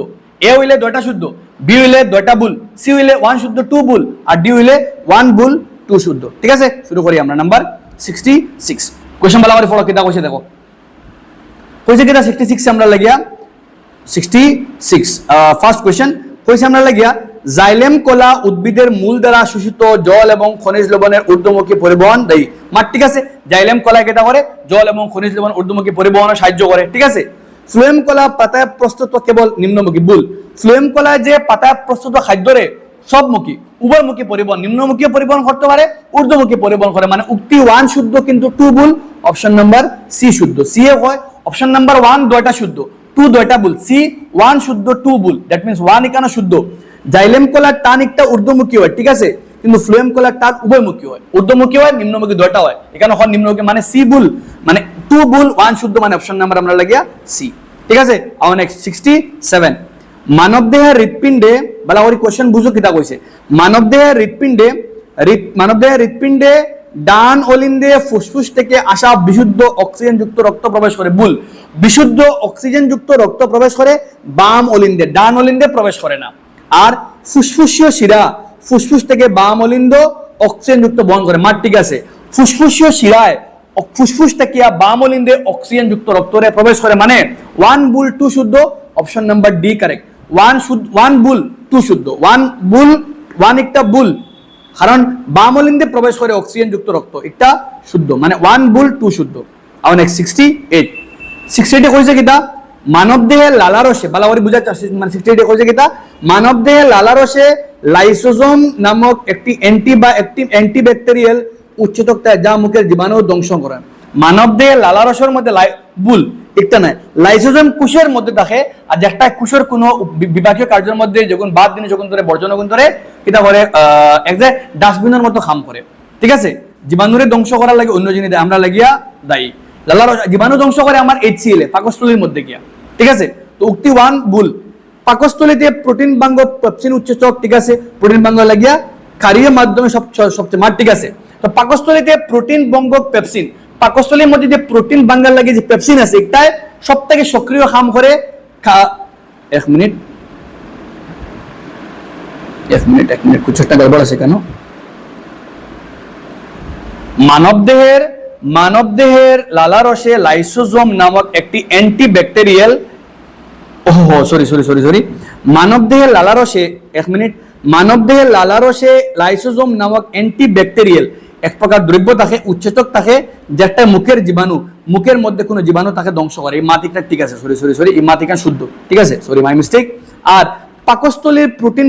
এ হইলে দুইটা শুদ্ধ, বি হইলে দুইটা ভুল, সি হইলে 1 শুদ্ধ 2 ভুল, আর ডি হইলে 1 ভুল 2 শুদ্ধ। ঠিক আছে, শুরু করি আমরা নাম্বার 66। কোশ্চেন বলা করে ফলো কিতা কইছে দেখো, কইছে কিতা 66 আমরা লাগিয়া 66 ফার্স্ট কোশ্চেন কইছে আমরা লাগিয়া জাইলেম কলা উদ্ভিদের মূল দ্বারা শোষিত জল এবং খনিজ লবণের ঊর্ধ্বমুখী পরিবহন দেয়। ঠিক আছে, জাইলেম কলা কিতা করে জল এবং খনিজ লবণ ঊর্ধ্বমুখী পরিবহনে সাহায্য করে। ঠিক আছে, ফ্লোয়েম কলা পাতায় প্রস্তুত কেবল নিম্নমুখী, ভুল। ফ্লোয়েম কলা যে পাতায় প্রস্তুত খাদ্যরে সবমুখী উভয়মুখী পরিবহন নিম্নমুখী পরিবহন করতে পারে ঊর্ধ্বমুখী পরিবহন করে মানে উক্তি 1 শুদ্ধ কিন্তু 2 ভুল অপশন নাম্বার সি শুদ্ধ সি এ হয় অপশন নাম্বার 1 দুইটা শুদ্ধ 2 দুইটা ভুল সি 1 শুদ্ধ 2 ভুল দ্যাট মিন্স 1 এখানে শুদ্ধ জাইলেম কলার টান একটা ঊর্ধ্বমুখী হয় ঠিক আছে কিন্তু ফ্লোয়েম কলার টান উভয়মুখী হয় ঊর্ধ্বমুখী হয় নিম্নমুখী দুইটা হয় এখানে হয় নিম্নমুখী মানে সি ভুল মানে 2 ভুল 1 শুদ্ধ মানে অপশন নাম্বার আমরা লাগিয়া সি ঠিক আছে আওয়ার নেক্সট 67 মানব দেহের হৃৎপিণ্ডে বলা ওই কোশ্চেন বুঝো কিতা কইছে মানব দেহের হৃৎপিণ্ডে ডান অলিন্দে ফুসফুস থেকে আসা বিশুদ্ধ অক্সিজেন যুক্ত রক্ত প্রবেশ করে ভুল বিশুদ্ধ অক্সিজেন যুক্ত রক্ত প্রবেশ করে বাম অলিন্দে ডান অলিন্দে প্রবেশ করে না আর ফুসফুসীয় শিরা ফুসফুস থেকে বাম অলিন্দ অক্সিজেন যুক্ত বহন করে মার ঠিক আছে ফুসফুসীয় শিরায় ফুসফুস থেকে বাম অলিন্দে অক্সিজেন যুক্ত রক্তরে প্রবেশ করে মানে 1 ভুল 2 শুদ্ধ অপশন নাম্বার ডি কারেক্ট 1 ভুল 2 শুদ্ধ 1 ভুল 1 একটা ভুল কারণ বাম অলিন্দে প্রবেশ করে অক্সিজেন যুক্ত রক্ত এটা শুদ্ধ মানে 1 ভুল 2 শুদ্ধ আর নেক্সট 68 কইছে কিটা মানব দেহে লালারসে বালাওয়ারি বুঝা চাচ্ছি মানে 68 কইছে কিটা মানব দেহে লালারসে লাইসোজোম নামক একটি অ্যান্টিব্যাকটেরিয়াল উৎসেচক যা মুখের জীবাণু ধ্বংস করে মানব দেহে লালারসের মধ্যে ভুল একটা নাই লাইসোজোম কোষের মধ্যে থাকে আর যেটা কোষের কোনো বিভাগীয় কার্যের মধ্যে যখন বাদ দিনে যখন ধরে বর্জন যখন ধরে কিটা করে একজাক্ট ডাস্টবিনের মতো কাম করে ঠিক আছে জীবাণুরে ধ্বংস করার লাগে অন্য জিনিস আমরা লাগিয়া দায়ী লালারস জীবাণু ধ্বংস করে আমার HCl পাকস্থলীর মধ্যে গিয়া ঠিক আছে তো উক্তি 1 ভুল পাকস্থলীতে প্রোটিন বাঙ্গ পেপসিন উৎসেচক ঠিক আছে প্রোটিন বাঙ্গ লাগিয়া কার্যের মাধ্যমে সবচেয়ে মার ঠিক আছে তো পাকস্থলীতে প্রোটিন বঙ্গ পেপসিন পাকস্থলীর মধ্যে যে প্রোটিন বাঙ্গার লাগে যে পেপসিন আছে এটাই সবথেকে সক্রিয় কাম করে এক মিনিট কিছু একটা গড়বড় আছে কেন মানব দেহের লালারসে লাইসোজোম নামক একটি অ্যান্টিব্যাকটেরিয়াল সরি মানব দেহের লালারসে লাইসোজোম নামক অ্যান্টিব্যাকটেরিয়াল এক প্রকার দ্রব্য থাকে উৎসেচক থাকে যেটা মুখের মধ্যে কোনো জীবাণু তাকে ধ্বংস করে এই মাটিটা ঠিক আছে সরি এই মাটিকা শুদ্ধ ঠিক আছে সরি মাই মিস্টেক আর পাকস্থলীর প্রোটিন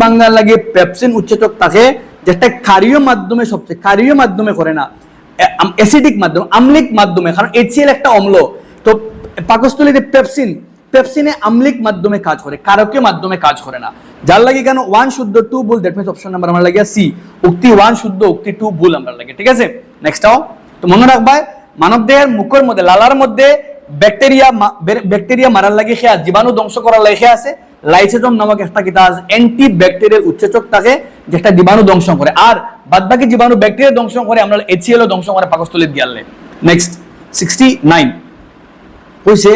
বাঙ্গাল লাগিয়ে পেপসিন উৎসেচক থাকে যেটা ক্ষারীয় মাধ্যমে করে না অ্যাসিডিক মাধ্যমে আম্লিক মাধ্যমে কারণ HCl একটা অম্ল তো পাকস্থলীতে পেপসিনে আম্লিক মাধ্যমে কাজ করে কারকীয় মাধ্যমে কাজ করে না যার লাগে কেন 1 শুদ্ধ 2 ভুল দ্যাট মিন্স অপশন নাম্বার আমরা লাগিয়া সি উক্তি 1 শুদ্ধ উক্তি 2 ভুল আমরা লাগে ঠিক আছে নেক্সট তো মনে রাখবা মানব দেহের মুখের মধ্যে লালার মধ্যে ব্যাকটেরিয়া মারার লাগে খেয়া জীবাণু ধ্বংস করার লাগে খেয়া আছে লাইসোজোম নামক একটা কিটা অ্যান্টিব্যাকটেরিয়াল উৎসেচক থাকে যেটা জীবাণু ধ্বংস করে আর বাদবাকি জীবাণু ব্যাকটেরিয়া ধ্বংস করে আমরা HCl ধ্বংস করে পাকস্থলীত গিয়ালে নেক্সট 69 কইছে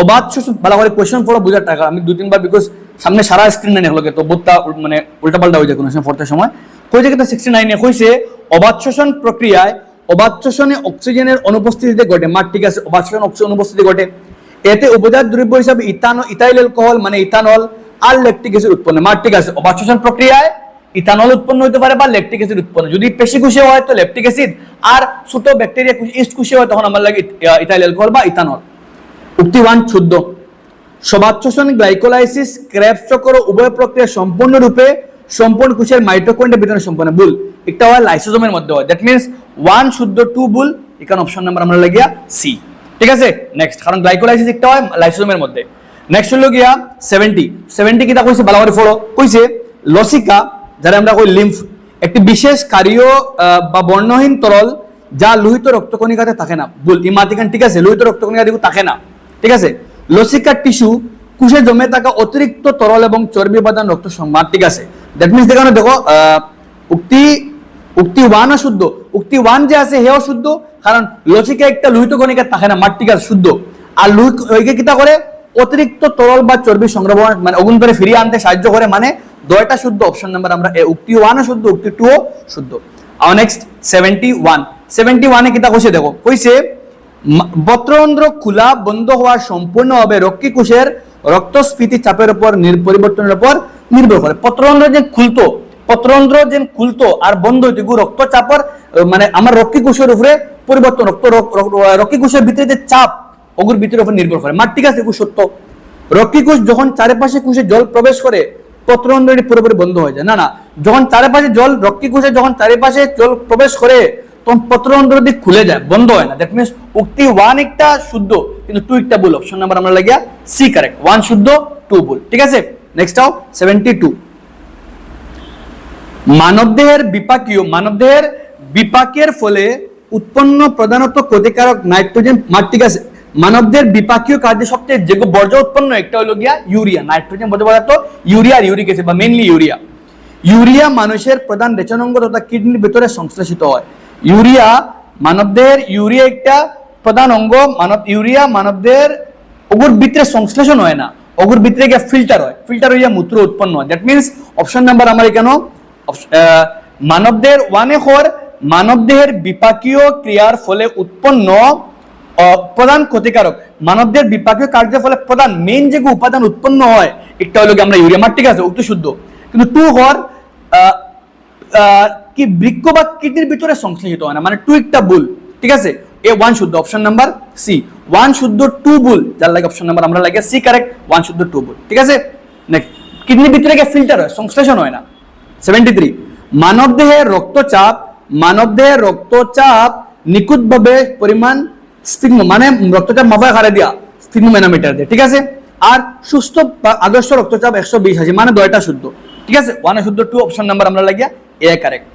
অবাধ শোষণ ভালো করে কোশ্চেন পড়া বুঝার টাকা আমি 2-3 বার বিকজ সামনে সারা স্ক্রিন না হলো তো বোধটা মানে উল্টাপাল্টা হয়ে যায় কোনো সময় পড়তে সময় কইছে কিটা 69 এ কইছে অবাধ শোষণ প্রক্রিয়ায় অবাধ শোষণে অক্সিজেনের অনুপস্থিতিতে ঘটে মার ঠিক আছে অবাধ শোষণ অক্সিজেন অনুপস্থিতি ঘটে এতে উপজাত দ্রব্য হিসাবে ইথাইল অ্যালকোহল মানে ইথানল আর ল্যাকটিক অ্যাসিড উৎপন্ন মার ঠিক আছে অবাধ শোষণ প্রক্রিয়ায় ইথানল উৎপন্ন হতে পারে বা ল্যাকটিক অ্যাসিড উৎপন্ন যদি পেশি কোষে হয় তো ল্যাকটিক অ্যাসিড আর ছোট ব্যাকটেরিয়া ইস্ট কোষে হয় তখন আমার লাগে ইথাইল অ্যালকোহল বা ইথানল উক্তি 1 শুদ্ধ সবাধ শোষণ গ্লাইকোলাইসিস ক্রেবস চক্র উভয় প্রক্রিয়া সম্পূর্ণ কোষের মাইটোকন্ড্রিয়া বিতরণ সম্পন্ন ভুল একটা হয় লাইসোজোমের মধ্যে হয় দ্যাট মিন্স 1 শুদ্ধ 2 ভুল এখানে অপশন নাম্বার আমরা লাগিয়া সি ঠিক আছে নেক্সট কারণ গ্লাইকোলাইসিস একটা হয় লাইসোজোমের মধ্যে নেক্সট হলো গিয়া 70 কিটা কইছে বালাবারি ফলো কইছে লসিকা যারা আমরা কই লিম্ফ একটি বিশেষ কার্য বা বর্ণহীন তরল যা লোহিত রক্তকণিকাতে থাকে না ভুল ইমাতিকান ঠিক আছে লোহিত রক্তকণিকা দেখো থাকে না ঠিক আছে লসিকা টিস্যু কোষে জমে থাকা অতিরিক্ত তরল এবং চর্বি উপাদান রক্ত সংবাদ ঠিক আছে দ্যাট মিন্স দেখো উক্তি 1 শুদ্ধ উক্তি 1 যে আছে হেও শুদ্ধ কারণ লসিকা একটা লোহিত কণিকা থাকে না মার ঠিক আছে শুদ্ধ আর লোহিত ওইকে কিটা করে অতিরিক্ত তরল বা চর্বি সংগ্রহ মানে অগুন করে ফিরিয়ে আনতে সাহায্য করে মানে দুইটা শুদ্ধ অপশন নাম্বার আমরা উক্তি 1 শুদ্ধ উক্তি 2 শুদ্ধ আর নেক্সট 71 এ কিটা কইছে দেখো কইছে বত্রন্ধ্র খোলা বন্ধ হওয়া সম্পূর্ণভাবে রক্ষী কোষের রক্তস্ফীতি চাপের উপর পরিবর্তনের উপর নির্ভর করে পত্রন্ধ্র যে খুলতো আর বন্ধ হইতো রক্তচাপের মানে আমার রক্ষী কোষের উপরে পরিবর্তন রক্ষী কোষের ভিতরে যে চাপ ওগুর ভিতরের উপর নির্ভর করে মার ঠিক আছে এগুলো সত্য রক্কি কোষ যখন চারিপাশে কোষে জল প্রবেশ করে পত্ররন্ধ্রটি পুরোপুরি বন্ধ হয়ে যায়। না না, যখন চারিপাশে জল রক্কি কোষে যখন চারিপাশে জল প্রবেশ করে তখন পত্ররন্ধ্রটি খুলে যায়, বন্ধ হয় না। দ্যাট মিনস উক্তি 1 একটা শুদ্ধ কিন্তু 2 একটা ভুল। অপশন নাম্বার আমরা লাগিয়া সি কারেক্ট, 1 শুদ্ধ 2 ভুল। ঠিক আছে, নেক্সট আও 72। মানবদেহের বিপাকের ফলে উৎপন্ন প্রধানত ক্ষতিকারক নাইট্রোজেন, ঠিক আছে, মানবদের বিপাকীয় কাজে সবচেয়ে যে বর্জ্য উৎপন্ন একটা হলো গিয়া ইউরিয়া, নাইট্রোজেন বর্জ্য পদার্থ ইউরিয়া আর ইউরিক অ্যাসিড বা মেইনলি ইউরিয়া। ইউরিয়া মানুষের প্রধান রেচনাঙ্গ তথা কিডনির ভিতরে সংশ্লেষিত হয়। ইউরিয়া মানবদের ইউরিয়া একটা প্রধান অঙ্গ, ইউরিয়া মানবদের অগুর ভিতরে সংশ্লেষণ হয় না, অগুর ভিতরে গিয়ে ফিল্টার হয়, ফিল্টার হইয়া মূত্র উৎপন্ন হয়। দ্যাট মিনস অপশন নাম্বার আমার এখানে মানবদের মানবদেহের বিপাকীয় ক্রিয়ার ফলে উৎপন্ন প্রধান ক্ষতিকারক, মানবদের বিপাকীয় কার্যের ফলে প্রধান মেইন যে উপাদান উৎপন্ন হয় একটা হলো আমরা ইউরিয়া, ঠিক আছে, উক্ত শুদ্ধ। কিন্তু 2 হওয়ার কি বৃক্ক বা কিডনির ভিতরে সংশ্লেষিত হয় না, মানে 2 একটা ভুল। ঠিক আছে, এ 1 শুদ্ধ, অপশন নাম্বার সি 1 শুদ্ধ 2 ভুল, যার লাগে অপশন নাম্বার আমরা লাগে সি কারেক্ট, 1 শুদ্ধ 2 ভুল। ঠিক আছে, নেক্সট কিডনির ভিতরে গিয়ে ফিল্টার হয়, সংশ্লেষণ হয় না। 73 মানবদেহের রক্তচাপ নিখুঁতভাবে পরিমাণ মানে রক্তচাপ মাপা হারে দিয়া স্ফিগমোম্যানোমিটার দিয়ে। ঠিক আছে, আর সুস্থ আদর্শ রক্তচাপ 120 আছে, মানে 2টা শুদ্ধ। ঠিক আছে, 1 শুদ্ধ 2, অপশন নাম্বার আমরা লাগিয়া এ কারেক্ট।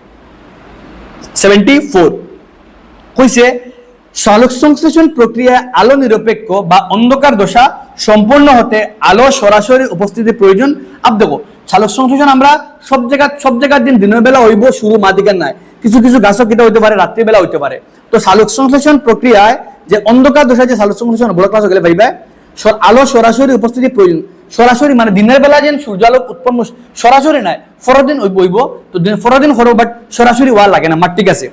74 কইছে সালোক সংশ্লেষণ প্রক্রিয়ায় আলো নিরপেক্ষ বা অন্ধকার দশা সম্পূর্ণ হতে আলো সরাসরি উপস্থিতি প্রয়োজন। আপ দেখো সালোক সংশ্লেষণ আমরা সব জায়গার দিনের বেলা হইব, শুরু মাদিকার নাই, কিছু গাছও কিটা হইতে পারে, রাত্রিবেলা হইতে পারে। তো সালোক সংশ্লেষণ প্রক্রিয়ায় যে অন্ধকার দশা যে সালোক সংশ্লেষণ বড় ক্লাস গেলে ভাইবা আলো সরাসরি উপস্থিতি প্রয়োজন। সরাসরি মানে দিনের বেলা যেন সূর্য আলোক উৎপন্ন সরাসরি নাই, ফরদিন বইব তো ফরদিন করো, বাট সরাসরি ওয়া লাগে না। ঠিক আছে,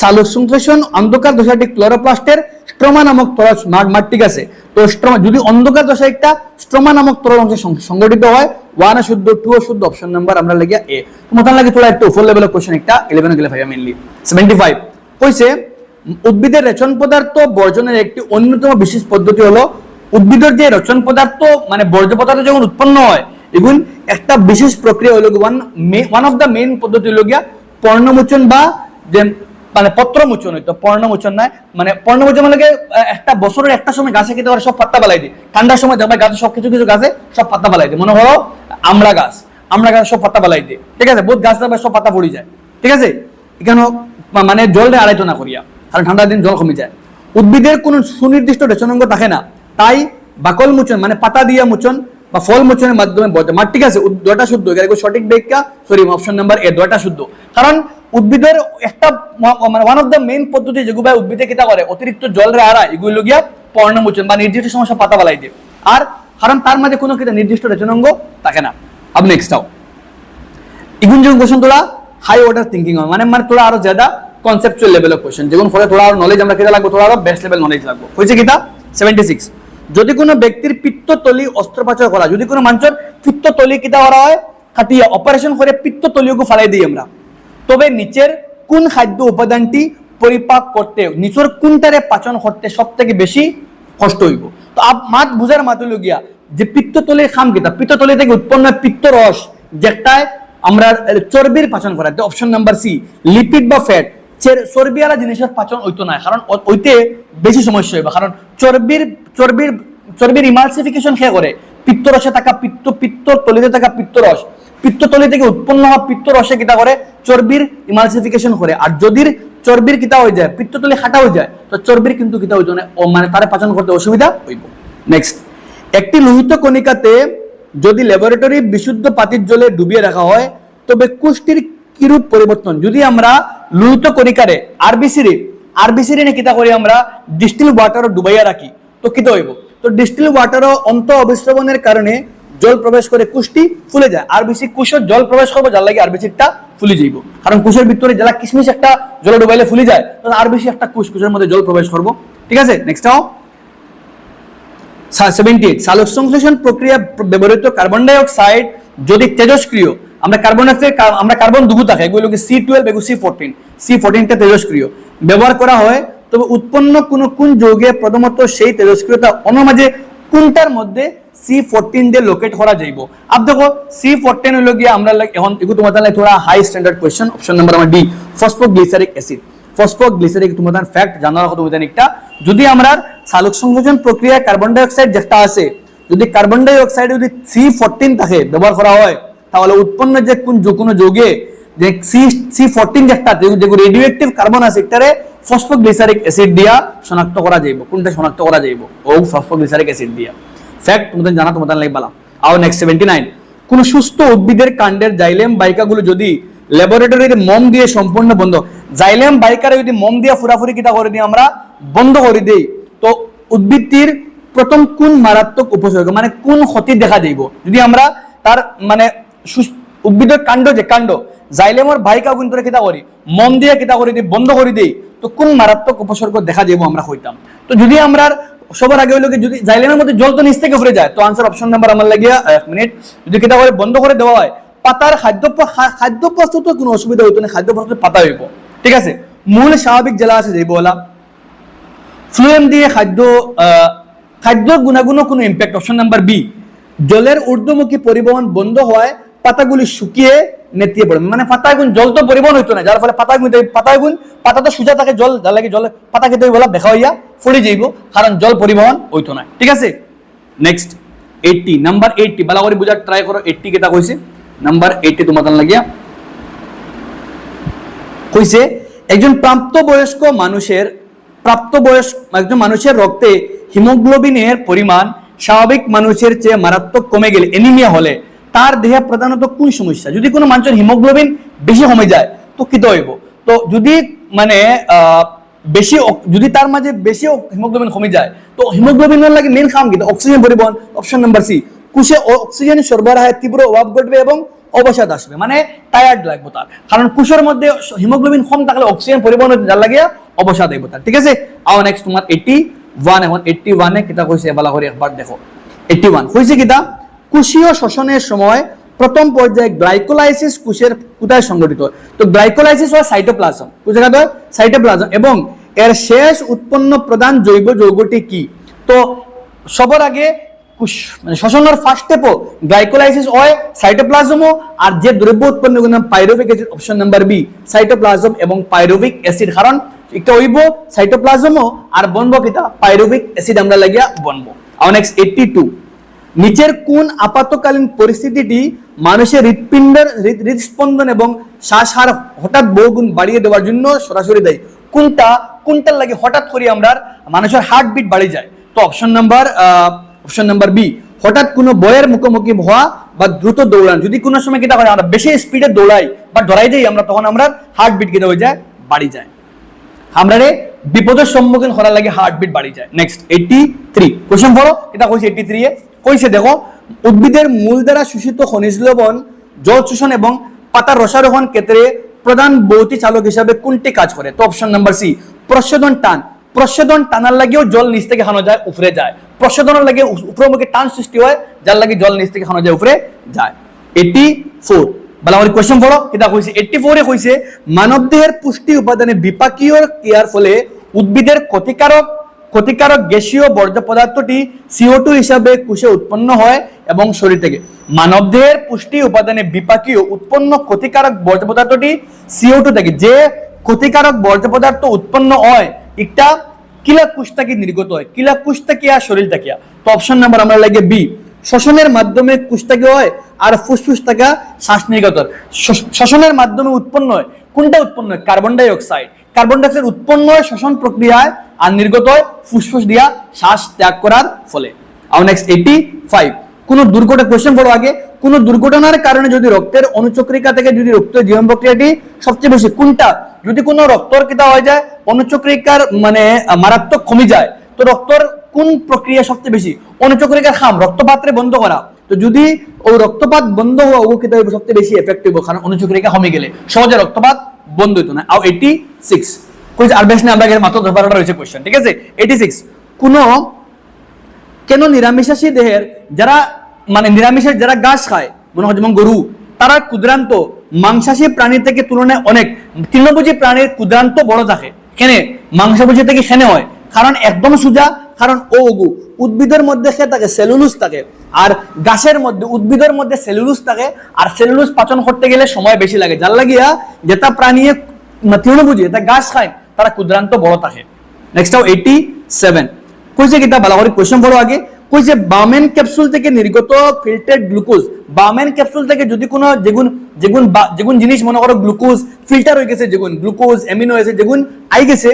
সালোক সংশ্লেষণ অন্ধকার দশাটি ক্লোরোপ্লাস্টের স্ট্রোমা নামক তরল ঠিক আছে। তো যদি অন্ধকার দশা একটা স্ট্রোমা নামক তরল অংশে সংগঠিত হয়, 1 শুদ্ধ 2 শুদ্ধ, অপশন নাম্বার আমরা লাগিয়া এ। তোমার লাগে তোলা একটা উপর লেভেলের কোশ্চেন একটা 11 গেলে ভাইয়া মেইনলি। 75 কইছে উদ্ভিদের রেচন পদার্থ বর্জনের একটি অন্যতম বিশেষ পদ্ধতি হলো উদ্ভিদের যে রেচন পদার্থ মানে বর্জ্য পদার্থ যখন উৎপন্ন হয় এগুন একটা বিশেষ প্রক্রিয়া হলো ওয়ান অফ দ্য মেইন পদ্ধতি হলো গিয়া পর্ণমোচন বা যে মানে পত্রমোচন। হইতো পর্ণমোচন নয়, মানে পর্ণমোচন মানে একটা বছরের একটা সময় গাছে খেতে পারে সব পাতা ফেলাই দিই, ঠান্ডার সময় দেখবে গাছে সব কিছু গাছে সব পাতা ফেলাই দিই, মনে করো আমরা গাছ সব পাতা ফেলাই দিই। ঠিক আছে, বহুত গাছ সব পাতা পড়ে যায়। ঠিক আছে, এখানে মানে জলটা আড়াইতো না করিয়া, কারণ ঠান্ডার দিন জল কমে যায়। উদ্ভিদের কোনো সুনির্দিষ্ট রেচনাঙ্গ থাকে না, তাই বাকল মোচন মানে পাতা দিয়া মোচন বা ফল মোচনের মাধ্যমে ঠিক আছে, 2টা শুদ্ধ। সঠিক ব্যাখ্যা সরি অপশন নাম্বার এ 2টা শুদ্ধ। কারণ উদ্ভিদের একটা মানে ওয়ান অফ দ্য মেইন পদ্ধতি যেগুলো উদ্ভিদে কিতা করে অতিরিক্ত জল রে আড়া এগুলো গিয়া পর্ণমোচন বা নির্দিষ্ট সমস্যা পাতা বালাই দিয়ে, আর কারণ তার মাঝে কোনো কিতা নির্দিষ্ট রেচনাঙ্গ থাকে না। अब नेक्स्ट आओ इगुन जो क्वेश्चन थोड़ा हाई ऑर्डर थिंकिंग है माने थोड़ा आरो ज्यादा कॉन्सेप्चुअल लेवल ऑफ क्वेश्चन যেমন ফলে थोड़ा আর নলেজ আমরা কিটা লাগবে थोड़ा আরো বেস্ট লেভেল নলেজ লাগবে হইছে কিটা 76 যদি কোনো ব্যক্তির পিত্ততলি অস্ত্রোপচার করা যদি কোনো মানুষের পিত্ততলি কিটা করা হয় কাটিয়ে অপারেশন করে পিত্ততলিকে ফালাই দেই আমরা তবে নিচের কোন খাদ্য উপাদানটি পরিপাক করতে নিচের কোনটারে পাচন করতে সবথেকে বেশি কষ্ট হইব তো আপ মাত বুঝার মাতুল গিয়া যে পিত্ততলির খাম কিটা পিত্ততলি থেকে উৎপন্ন পিত্ত রস যেটায় আমরা চর্বির পাচন করাতে অপশন নাম্বার সি লিপিড বা ফ্যাট চর্বিওয়ালা জিনিসের পাচন হইতো না কারণ ওইতে বেশি সমস্যা হইবে কারণ চর্বির ইমালসিফিকেশন খেয়ে করে পিত্তরসে থাকা পিত্ততলিতে থাকা পিত্ততলি থেকে উৎপন্ন হওয়া পিত্তরসে কিটা করে চর্বির ইমালসিফিকেশন করে আর যদি চর্বির কিটা হয়ে যায় পিত্ততলি খাটা হয়ে যায় তো চর্বির কিন্তু কিটা হইতো না মানে তারে পাচন করতে অসুবিধা হইব নেক্সট একটি লোহিত কণিকাতে যদি ল্যাবরেটরি বিশুদ্ধ পাতির জলে ডুবিয়ে রাখা হয় তবে কুষ্টির কিরূপ পরিবর্তন যদি আমরা লোহিত কণিকারে আরবিসি রে কিটা করি আমরা ডিস্টিল ওয়াটার ডুবাইয়া রাখি তো কিটা হইব তো ডিস্টিল ওয়াটার অন্ত অবিশ্রবণের কারণে জল প্রবেশ করে কুষ্টি ফুলে যায় আরবিসি কুশের জল প্রবেশ করবে যার লাগে আরবিসিটা ফুলে যাইব কারণ কুশের ভিতরে যারা কিশমিশ একটা জলে ডুবাইলে ফুলে যায় তো আরবিসি একটা কুশের মধ্যে জল প্রবেশ করব ঠিক আছে নেক্সট নাও 78 সালোক সংশ্লেষণ প্রক্রিয়া ব্যবহৃত কার্বন ডাই অক্সাইড যদি তেজস্ক্রিয় আমরা কার্বন দুগু থাকে এগুলো কি C12 এগুলো C14 টা তেজস্ক্রিয় ব্যবহার করা হয় তবে উৎপন্ন কোন যৌগে প্রথমত সেই তেজস্ক্রিয়তা অন্য মাঝে কোনটার মধ্যে C14 দিয়ে লোকেট করা যাইব। আপ দেখো C14 হলো গিয়ে আমরা এখন এগুলো তোমাদের লাগে থোড়া high standard question. Option number আমার ডি, ফসফোগ্লিসারিক অ্যাসিড। ফসফোগ্লিসারিক তোমাদের ফ্যাক্ট জানার কথা তোমাদের একটা, যদি আমরা সালোক সংযোজন প্রক্রিয়া কার্বন ডাই অক্সাইড যেটা আছে, যদি কার্বন ডাই অক্সাইড যদি C14 থাকে ব্যবহার করা হয়, তাহলে উৎপন্ন যে কোনো যৌগে যে C14 যেটা যে রেডিও অ্যাক্টিভ কার্বন আছে এটারে ফসফোগ্লিসারিক অ্যাসিড দিয়া শনাক্ত করা যাইব। কোনটা শনাক্ত করা যাইব? ও ফসফোগ্লিসারিক অ্যাসিড দিয়া। ফ্যাক্ট তোমাদের জানা তোমাদের লাগবে বালা। আও নেক্সট 79, কোন সুস্থ উদ্ভিদের কাণ্ডের জাইলেম বাইকাগুলো যদি ল্যাবরেটরিতে মোম দিয়ে সম্পূর্ণ বন্ধ, জাইলেম বাইকারে যদি মোম দিয়ে ফুরাফুরি কিটা করে দিই আমরা বন্ধ করে দেই, তো উদ্ভিদটির প্রথম কোন মারাত্মক উপসর্গ মানে কোন ক্ষতি দেখা যাইব? যদি আমরা তার মানে উদ্ভিদের কাণ্ড যে কাণ্ড জাইলেমর বাইকা কিন্তু কিটা করি মোম দিয়ে কিটা করে দিই বন্ধ করে দেই, তো কোন মারাত্মক উপসর্গ দেখা যাইব আমরা হইতাম। তো যদি আমরা সবার আগে হইলো যদি জাইলেমের মধ্যে জল তো নিচ থেকে উপরে যায়, তো আনসার অপশন নাম্বার আমার লাগিয়া 1 মিনিট, যদি কিটা করে বন্ধ করে দেওয়া হয় পাতার খাদ্য প্রস্তুত কোনো অসুবিধা হইতো না, খাদ্য প্রস্তুত পাতা হইব। ঠিক আছে, মূল স্বাভাবিক জেলা আছে যাইব বলা ফ্লুয়েম দিয়ে খাদ্য গুণাগুণ কোনো ইম্প্যাক্ট। অপশন নাম্বার বি, জলের ঊর্ধ্বমুখী পরিবহন বন্ধ হয় পাতাগুলি শুকিয়ে নেতিয়ে পড়বে, মানে পাতাগুন জল তো পরিবহন হইতো না, যার ফলে পাতা তো সোজা থাকে, জল যার লাগে জল পাতা খেতে বলা দেখা হইয়া পড়ে যাইব, কারণ জল পরিবহন হইতো না। ঠিক আছে, নেক্সট 80 নাম্বার 80 বালা করে বুঝার ট্রাই করো। 80 কেটা কইছে? নাম্বার 80 তোমাদের লাগিয়া কইছে একজন একজন মানুষের রক্তে হিমোগ্লোবিনের পরিমাণ স্বাভাবিক মানুষের চেয়ে মারাত্মক কমে গেলে, এনিমিয়া হলে তার দেহে প্রধানত কোন সমস্যা? যদি কোনো মানুষের হিমোগ্লোবিন বেশি কমে যায় তো কি হইব? তো যদি মানে যদি তার মাঝে বেশি হিমোগ্লোবিন কমে যায়, তো হিমোগ্লোবিনের লাগে মেন কাম কি? অক্সিজেন পরিবহন। অপশন নাম্বার সি, কোষে অক্সিজেন সরবরাহের তীব্র অভাব ঘটবে এবং অবসাদ আসবে, মানে টায়ার্ড লাগবে তার, কারণ কোষের মধ্যে হিমোগ্লোবিন কম থাকলে অক্সিজেন পরিবহন যার লাগে অবসাদ হইব তার। ঠিক আছে, আও নেক্সট তোমার 81। এখন 81 এ কিতা কইছে বালা করে একবার দেখো। 81 কইছে কিতা? কোষীয় শ্বসনের সময় প্রথম পর্যায়ে গ্লাইকোলাইসিস কোষের কোথায় সংঘটিত হয়? তো গ্লাইকোলাইসিস হয় সাইটোপ্লাজম, কোথায় হয়? সাইটোপ্লাজম। এবং এর শেষ উৎপন্ন প্রধান জৈব যৌগটি কি? তো সবার আগে মানে শ্বসনের ফার্স্ট স্টেপও গ্লাইকোলাইসিস হয় সাইটোপ্লাজমও, আর যে দ্রব্য উৎপন্ন করে pyruvic acid. Option number B, cytoplasm এবং পাইরুভিক অ্যাসিড, কারণ একটা হইব সাইটোপ্লাজমও আর বনবো কিতা পাইরুভিক অ্যাসিড আমরা লাগিয়া বনবো। আর নেক্সট 82, নিচের কোন আপাতকালীন পরিস্থিতিটি মানুষের হৃৎপিণ্ডের হৃদস্পন্দন এবং শ্বাসহার হঠাৎ বহুগুণ বাড়িয়ে দেওয়ার জন্য সরাসরি দেয়? কোনটার লাগে হঠাৎ করে আমরা মানুষের হার্টবিট বাড়ি যায়? তো অপশন নাম্বার বি, হঠাৎ কোনো বয়ের মুখোমুখি হওয়া বা দ্রুত দৌড়ান। যদি কোনো সময় কিটা হয় আমরা বেশি স্পিডে দৌড়াই বা ধরাই যাই আমরা, তখন আমরা হার্টবিট কিটা হয়ে যায় বাড়ি যায়, আমরা বিপদের সম্মুখীন করার লাগে হার্টবিট বাড়ি যায়। নেক্সট 83 কোশ্চেন পড়ো, এটা কইছে 83 এ কইছে দেখো উদ্ভিদের মূল দ্বারা শোষিত খনিজ লবণ জল শোষণ এবং পাতার রসারোহণ ক্ষেত্রে প্রধান বৈদ্যুতিক চালক হিসাবে কোনটি কাজ করে? তো অপশন নাম্বার সি, প্রচ্ছদন টান। প্রচ্ছদন টানার লাগেও জল নিচ থেকে খানো যায় উপরে যায়, প্রচ্ছদনের লাগে উপরমুখে টান সৃষ্টি হয় যার লাগে জল নিচ থেকে খানো যায় উপরে যায়। 84 বলা আমার কোশ্চেন পড়ো, এটা কইছে 84 এ কইছে মানবদেহের পুষ্টি উপাদানে বিপাকীয় ক্রিয়ার ফলে উদ্ভিদের ক্ষতিকারক গ্যাসীয় বর্জ্য পদার্থটি CO2 হিসাবে কোষে উৎপন্ন হয় এবং শরীর থেকে। মানবদেহের পুষ্টি উপাদানে বিপাকীয় উৎপন্ন ক্ষতিকারক বর্জ্য পদার্থটি CO2 থেকে যে ক্ষতিকারক বর্জ্য পদার্থ উৎপন্ন হয় একটা কিলা কোষ থেকে নির্গত হয়, কিলা কোষ থেকে আর শরীর থেকে। তো অপশন নাম্বার আমরা লাগে বি, শ্বসনের মাধ্যমে কোষ থেকে হয় আর ফুসফুস থেকে শ্বাস নির্গত হয়। শ্বসনের মাধ্যমে উৎপন্ন হয়, কোনটা উৎপন্ন হয়? কার্বন ডাই অক্সাইড উৎপন্ন হয় শ্বসন প্রক্রিয়ায় আর নির্গত হয় ফুসফুস দিয়া শ্বাস ত্যাগ করার ফলে। আর নেক্সট 85 কোন দুর্ঘটনা কোশ্চেন বড় আগে, কোন দুর্ঘটনার কারণে যদি রক্তের অনুচক্রিকা থেকে যদি রক্ত জীবন প্রক্রিয়াটি সবচেয়ে বেশি কোনটা? যদি কোনো রক্তর কিতা হয়ে যায় অনুচক্রিকার মানে মারাত্মক কমে যায়, তো রক্তর কোন প্রক্রিয়া সবচেয়ে বেশি? অনুচক্রিকার খাম রক্তপাতরে বন্ধ করা। তো যদি ওই রক্তপাত বন্ধ হওয়া ও কিতা হইব সবচেয়ে বেশি এফেক্টিভ, কারণ অনুচক্রিকা কমে গেলে সহজে রক্তপাত বন্ধ হইতো না। আর 86 কইছে আর বেশ না আমরা মাত্র 10-12টা রয়েছে কোশ্চেন। ঠিক আছে, 86 কেন নিরামিষাশী দেহের যারা মানে নিরামিষের যারা ঘাস খায় মনে হয় যেমন গরু, তারা ক্ষুদ্রান্ত মাংসাশী প্রাণী থেকে তুলনায় অনেক তৃণভোজী প্রাণীর ক্ষুদ্রান্ত বড় থাকে? কেন মাংসাভোজী থেকে কেন হয়? কারণ একদম সোজা কারণ ও ওগু উদ্ভিদের মধ্যে সে থাকে সেলুলোজ থাকে, আর গাছের মধ্যে উদ্ভিদের মধ্যে সেলুলোজ থাকে, আর সেলুলোজ পাচন করতে গেলে সময় বেশি লাগে, যার লাগিয়া যেটা প্রাণী তৃণভোজী এটা গাছ খায় তারা ক্ষুদ্রান্ত বড় থাকে। নেক্সট 87 কইছে কিতা ভালো করে কোশ্চেন পড়ো আগে। কইছে বামেন ক্যাপসুল থেকে নির্গত ফিল্টার্ড গ্লুকোজ, বামেন ক্যাপসুল থেকে যদি কোনো যেগুন যেগুন যেগুন জিনিস মনে করো গ্লুকোজ ফিল্টার হয়ে গেছে, যেগুন গ্লুকোজ অ্যামিনো অ্যাসিড যেগুন আই গেছে,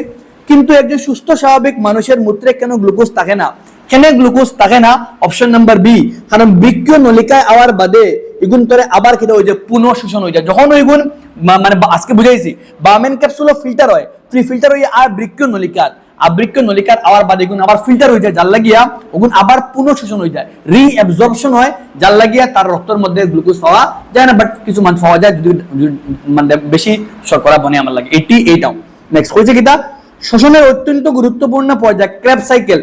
কিন্তু একজন সুস্থ স্বাভাবিক মানুষের মূত্রে কেন গ্লুকোজ থাকে না? কেন গ্লুকোজ থাকে না? অপশন নাম্বার বি, কারণ বৃক্কীয় নলিকায় আওয়ার বাদে এগুন তোরে আবার কিটা হয়ে যায়, পুনঃ শোষণ হয়ে যায়। যখন ওইগুন মানে আজকে বুঝাইছি বামেন ক্যাপসুল ফিল্টার হয়, ফ্রি ফিল্টার হয়ে আর বৃক্কীয় নলিকার আবৃক্কীয় নলিকার আবার বাদে গুণ আবার ফিল্টার হয়ে যায়, যার লাগিয়া ওগুন আবার পুনঃ শোষণ হয়ে যায়, রিঅ্যাবজর্পশন হয়, যার লাগিয়া তার রক্তের মধ্যে গ্লুকোজ পাওয়া যায় না, বাট কিছু মানুষ পাওয়া যায় যদি মানে বেশি শর্করা বনে আমার লাগে। 88 নেক্সট হয়েছে কিটা শোষণের অত্যন্ত গুরুত্বপূর্ণ পর্যায় ক্রেব সাইকেল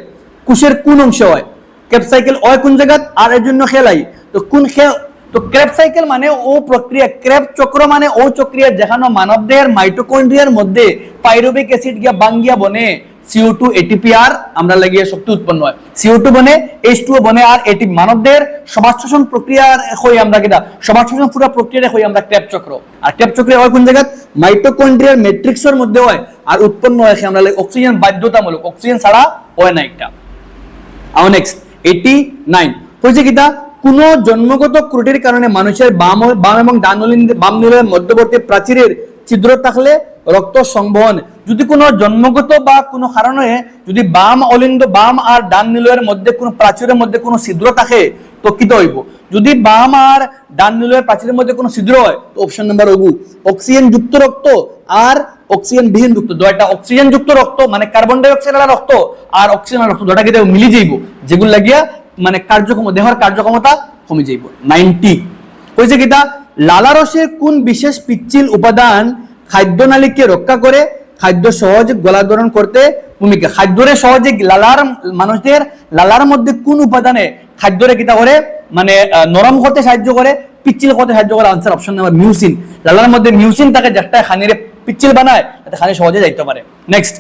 কোষের কোন অংশে হয়? ক্রেব সাইকেল হয় কোন জায়গা আর এর জন্য খেলাই তো কোন খেল? তো ক্রেব সাইকেল মানে ও প্রক্রিয়া, ক্রেব চক্র মানে ও প্রক্রিয়া যেখানে মানবদেহের মাইটোকন্ড্রিয়ার মধ্যে পাইরুভিক অ্যাসিড গিয়া বাঙ্গিয়া বনে CO2 ATP আর আমরা লাগিয়ে শক্তি উৎপন্ন হয়, CO2 বনে H2O বনে আর এটিপি মানবদেহের সমাজশোষণ প্রক্রিয়ার হই আমরা কিনা সমাজশোষণ পুরো প্রক্রিয়া হই আমরা ক্রেব চক্র। আর ক্রেব চক্রে হয় কোন জায়গা? মাইটোকন্ড্রিয়ার ম্যাট্রিক্সের মধ্যে হয়, আর উৎপন্ন হয় আমরা অক্সিজেন বাধ্যতামূলক, অক্সিজেন ছাড়া হয় না একটা। আর নেক্সট 89 হয়েছে কিটা কোন জন্মগত ত্রুটির কারণে মানুষের বাম এবং ডান বাম নিলের মধ্যবর্তী প্রাচীরের ছিদ্র থাকলে রক্ত সংবহন, যদি কোনো জন্মগত বা কোনো কারণে যদি বাম অলিন্দ বাম আর ডান নিলয়ের মধ্যে কোনো প্রাচীরের মধ্যে কোনো ছিদ্র থাকে তো কি হইব? যদি বাম আর ডান নিলয়ের প্রাচীরের মধ্যে কোনো ছিদ্র হয় তো অপশন নাম্বার ওগু অক্সিজেন যুক্ত রক্ত আর অক্সিজেন বিহীন যুক্ত, দুইটা অক্সিজেন যুক্ত রক্ত মানে কার্বন ডাই অক্সাইড ওয়ালা রক্ত আর অক্সিজেন রক্ত দুইটা কিন্তু মিলি যাইব, যেগুলো লাগিয়া মানে দেহের কার্যক্ষমতা কমে যাইব। 90 কইছে কিটা লালারসের কোন বিশেষ পিচ্ছিল উপাদান খাদ্যনালীকে রক্ষা করে খাদ্য সহজে গলাধরণ করতে ভূমিকা? খাদ্যরে সহজে মানুষদের লালার মধ্যে কোন উপাদানে খাদ্যরে কিটা করে মানে নরম করতে সাহায্য করে, পিচ্ছিল করতে সাহায্য করে? Answer option number mucin. লালার মধ্যে মিউসিন থাকে যেটা খানিরে পিচ্ছিল বানায়, যাতে খানি সহজে যাইতে পারে। নেক্সট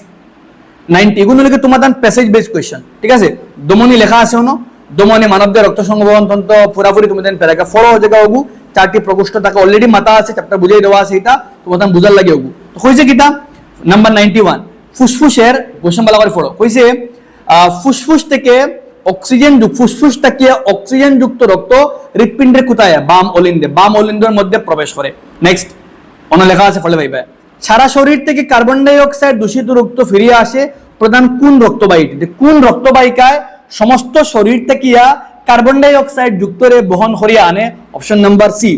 90 এগুলো লিখে তোমার প্যাসেজ বেস কোয়েশ্চেন, ঠিক আছে? দমনি লেখা আছে না, দমনি মানবদের রক্ত সংবহন তন্ত্র পুরাপুরি তুমি প্যারাগ্রাফ 4 জায়গা ওগু 4টি প্রকোষ্ঠ থাকে অলরেডি মাথা আছে, চ্যাপ্টার বুঝিয়ে দেওয়া আছে, এটা তোমার বুঝার লাগে ওগু। তো হইছে কিটা নাম্বার 91 ফুসফুসের কোশ্চেন ভালো করে পড়ো। হইছে ফুসফুস থেকে ফুসফুস থেকে অক্সিজেন যুক্ত রক্ত হৃৎপিণ্ডের কোথায়? বাম অলিন্দের মধ্যে প্রবেশ করে। নেক্সট অন্য লেখা আছে ফলে ভাইবা সারা শরীর থেকে কার্বন ডাই অক্সাইড দূষিত রক্ত ফিরিয়ে আসে প্রধান কোন রক্তবাহিকাতে? কোন রক্তবাহিকায় সমস্ত শরীর থেকে কার্বন ডাই অক্সাইড যুক্ত রে বহন করিয়া আনে? অপশন নাম্বার সি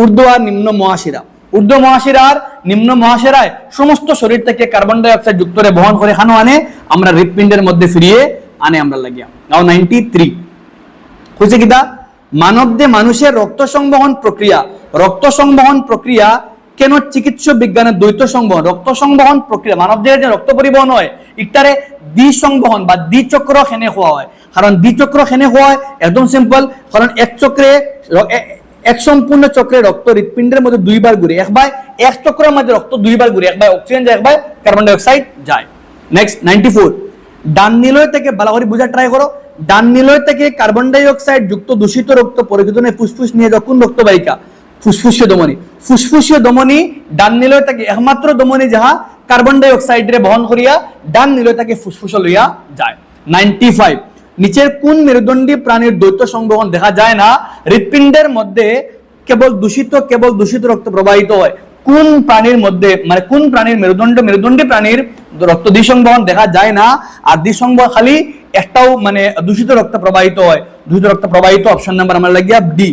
ঊর্ধ্ব আর নিম্ন মহাশিরা। ঊর্ধ্ব মহাশিরা আর নিম্ন মহাশিরায় সমস্ত শরীর থেকে কার্বন ডাই অক্সাইড যুক্ত রে বহন করে খানো আনে আমরা হৃৎপিণ্ডের মধ্যে ফিরিয়ে আনে আমরা লাগিয়া। নাও 93 হইছে কিটা মানবদেহে মানুষের রক্ত সংবহন প্রক্রিয়া কেন চিকিৎসা বিজ্ঞানের দ্বৈত সংবহন? রক্ত সংবহন প্রক্রিয়া মানবদেহের যে রক্ত পরিবহন হয় ইটারে দ্বিসংবহন বা দ্বিচক্র খেনে হওয়া হয়। কারণ দ্বিচক্র খেনে হওয়া হয় একদম সিম্পল, কারণ এক সম্পূর্ণ চক্রে রক্ত হৃৎপিণ্ডের মধ্যে দুইবার ঘুরে, এক চক্রের মধ্যে রক্ত দুইবার ঘুরে, একবার অক্সিজেন যায়, একবার কার্বন ডাই অক্সাইড যায়। নেক্সট 94 ডান নিলয় থেকে ভালো করে বোঝার ট্রাই করো। ডান নিলয় থেকে কার্বন ডাই অক্সাইড যুক্ত দূষিত রক্ত পরিশোধনে ফুসফুস নিয়ে যখন রক্তবাহিকা ফুসফুসীয় ধমনী ডান নিলয় থেকে একমাত্র ধমনী যাহা কার্বন ডাই অক্সাইড রে বহন করিয়া ডান নিলয় থেকে ফুসফুস লইয়া যায়। 95 নিচের কোন মেরুদণ্ডী প্রাণীর দ্বৈত সংবহন দেখা যায় না? হৃৎপিণ্ডের মধ্যে কেবল দূষিত রক্ত প্রবাহিত হয়। কোন প্রাণীর মধ্যে মানে কোন প্রাণীর মেরুদণ্ডী প্রাণীর রক্ত দ্বিসংবহন দেখা যায় না? আর দ্বিসংবহন খালি একটাও মানে দূষিত রক্ত প্রবাহিত হয়। দূষিত রক্ত প্রবাহিত অপশন নাম্বার আমরা লাগিয়া ডি।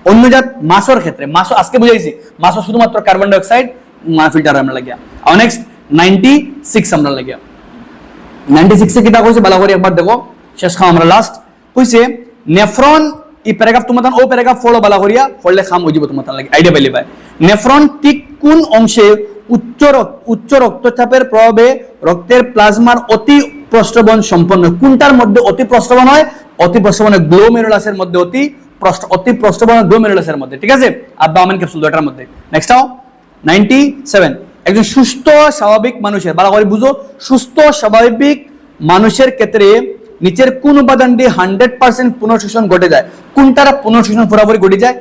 অন্য জাত মাছর ক্ষেত্রে মাছ আজকে বুঝাইছি, মাছ শুধুমাত্র কার্বন ডাই অক্সাইড ফিল্টার আমরা লাগিয়া। আর নেক্সট 96 আমরা লাগিয়া। 96 এ কিটা কইছে ভালো করে একবার দেখো, শেষ খাও আমরা লাস্ট কইছে নেফ্রন এই প্যারাগ্রাফ তোমার ও প্যারাগ্রাফ ফলো ভালো করিয়া পড়লে খাম হয়ে যাব তোমার লাগে আইডিয়া পাইলে ভাই। নেফ্রন ঠিক কোন অংশে উচ্চ রক্তচাপের প্রভাবে রক্তের প্লাজমার অতি প্রস্রবণ সম্পন্ন? কোনটার মধ্যে অতি প্রস্রবণ হয়? অতি প্রস্রবণ গ্লোমেরুলাসের মধ্যে অতি প্রস্রবণ গ্লোমেরুলাসের মধ্যে, ঠিক আছে? আর বামেন ক্যাপসুল দুটার মধ্যে। নেক্সট 97 একজন সুস্থ স্বাভাবিক মানুষের ভালো করে বুঝো, সুস্থ স্বাভাবিক মানুষের ক্ষেত্রে নিচের কোন উপাদানটি 100% পুনঃশোষণ ঘটে যায়? কোনটার পুনঃশোষণ পুরোপুরি ঘটে যায়?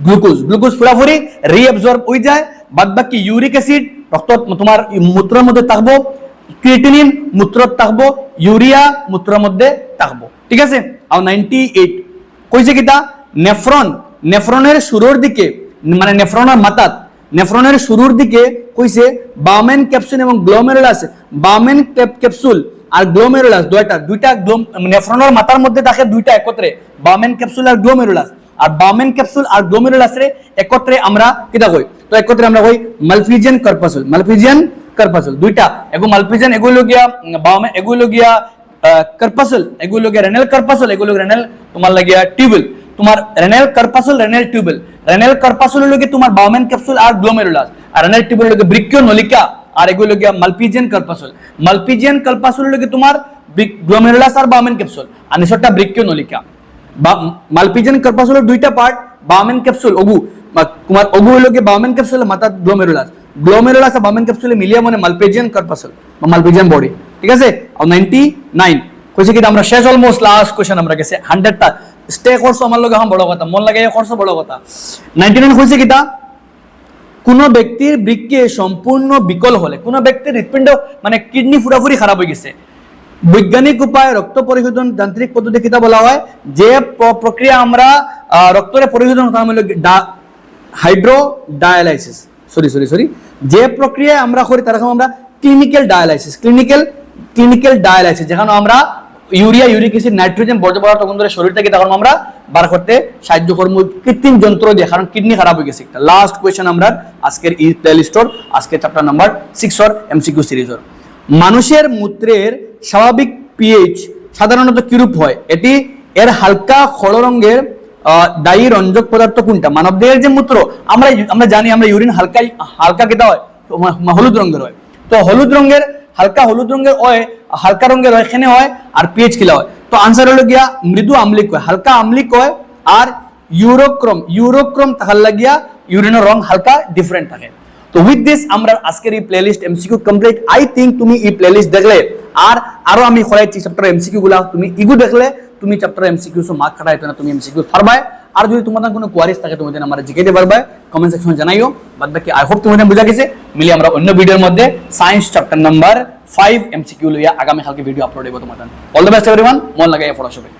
গ্লুকোজ। গ্লুকোজ পুরোপুরি রিঅ্যাবজর্ব হয়ে যায়। বাদ বাকি ইউরিক অ্যাসিড রক্ত তোমার মূত্রের মধ্যে থাকবো, ক্রিয়েটিনিন মূত্রত থাকবো, ইউরিয়া মূত্রের মধ্যে থাকবো। ঠিক আছে? আর 98 কইছে কিটা নেফ্রনের শুরুর দিকে মানে নেফ্রনের মাথাত নেফ্রনের শুরুর দিকে কইছে বাউমেন ক্যাপসুল এবং গ্লোমেরুলাস। বাউমেন ক্যাপসুল আর গ্লোমেরুলাস দুইটা নেফ্রনের মাথার মধ্যে থাকে দুইটা একত্রে, বাউমেন ক্যাপসুল আর গ্লোমেরুলাস। আর বাউমেন ক্যাপসুল আর গ্লোমেরুলাস রে একত্রে আমরা কিটা কই? তো একত্রে আমরা কই মালপিজিয়ান কার্পাসুল দুইটা এগো মালপিজিয়ান এগুলো গিয়া বাউমেন এগুলো গিয়া কার্পাসুল এগুলো গিয়া রেনাল কার্পাসুল এগুলো রেনাল তোমার লাগিয়া টিউবেল। তোমার রেনাল কার্পাসুল রেনাল টিউবেল, রেনাল কার্পাসুল লগে তোমার বাউমেন ক্যাপসুল আর গ্লোমেরুলাস, আর রেনাল টিউবেল লগে ব্রিকিও নলিকা আর এগুলো গিয়া মালপিজিয়ান কার্পাসুল লগে তোমার গ্লোমেরুলাস আর বাউমেন ক্যাপসুল আর নিচরটা ব্রিকিও নলিকা। মালপিজিয়ান কার্পাসুলের দুইটা পার্ট, বাউমেন ক্যাপসুল ওগু তোমার ওগু হলো কি বাউমেন ক্যাপসুল মাথা গ্লোমেরুলাস আর বাউমেন ক্যাপসুলে মিলিয়ে মানে মালপিজিয়ান কার্পাসুল বা মালপিজিয়ান বডি। ঠিক আছে? আর 99 কইছে কি আমরা শেষ অলমোস্ট লাস্ট কোশ্চেন আমরা গেছে 100টা স্টে কোর্স আমার লগে বড় কথা মন লাগে কোর্স বড় কথা। 99 কইছে কিটা কোন ব্যক্তির বৃক্কে সম্পূর্ণ বিকল হলে, কোন ব্যক্তির হৃৎপিণ্ড মানে কিডনি পুরোপুরি খারাপ হয়ে গেছে, বৈজ্ঞানিক উপায়ে রক্ত পরিশোধন যান্ত্রিক পদ্ধতি কিটা বলা হয়? যে প্রক্রিয়া আমরা রক্তরে পরিশোধন করা হলো হাইড্রোডায়ালাইসিস যে প্রক্রিয়া আমরা করি তার আমরা ক্লিনিক্যাল ডায়ালাইসিস যেখানে আমরা ইউরিয়া ইউরিক অ্যাসিড নাইট্রোজেন বর্জ্য পদার্থ তখন ধরে শরীর থেকে তখন আমরা বার করতে সাহায্য করবো কৃত্রিম যন্ত্র দিয়ে, কারণ কিডনি খারাপ হয়ে গেছে। একটা লাস্ট কোয়েশ্চেন আমরা আজকের এই প্লেলিস্টর আজকের চ্যাপ্টার নাম্বার 6 এর এমসিকিউ সিরিজের। মানুষের মূত্রের স্বাভাবিক পিএইচ সাধারণত কিরূপ হয়? এটি এর হালকা খড় রঙের ডাই রঞ্জক পদার্থ কোনটা? মানবদেহের যে মূত্র আমরা জানি আমরা ইউরিন হালকা কেটা হয় হলুদ রঙের হয়, তো হালকা হলুদ রঙের হয় হালকা রঙের হয় এখানে হয় আর পিএইচ কিলা হয়? তো আনসার হলো গিয়া মৃদু আম্লিক হয়, হালকা আম্লিক হয়। আর ইউরোক্রম তাহার লাগিয়া ইউরিনের রং হালকা ডিফারেন্ট থাকে। তো উইথ দিস আমরা আজকের এই playlist MCQ complete. I think তুমি এই প্লেলিস্ট দেখলে আর আরো আমি করাইছি চ্যাপ্টার এমসিকিউ গুলা তুমি ইগু দেখলে তুমি চ্যাপ্টার এমসিকিউ মার্ক খাটাইতো না, তুমি এমসিকিউ পারবাই। আর যদি তোমাদের কোনো কোয়ারিজ থাকে তুমি আমার জিজ্ঞাসা পারবে, কমেন্ট সেকশনে জানাইও। বাদ বাকি আই হোপ তোমাদের বুঝা গেছে। মিলি আমরা অন্য ভিডিওর মধ্যে সায়েন্স চ্যাপ্টার নাম্বার 5 এমসিকিউ লইয়া আগামী কালকে ভিডিও আপলোড হইব তোমাদের। অল দ্য বেস্ট এভরিওয়ান, মন লাগাইয়া পড়া সবাই।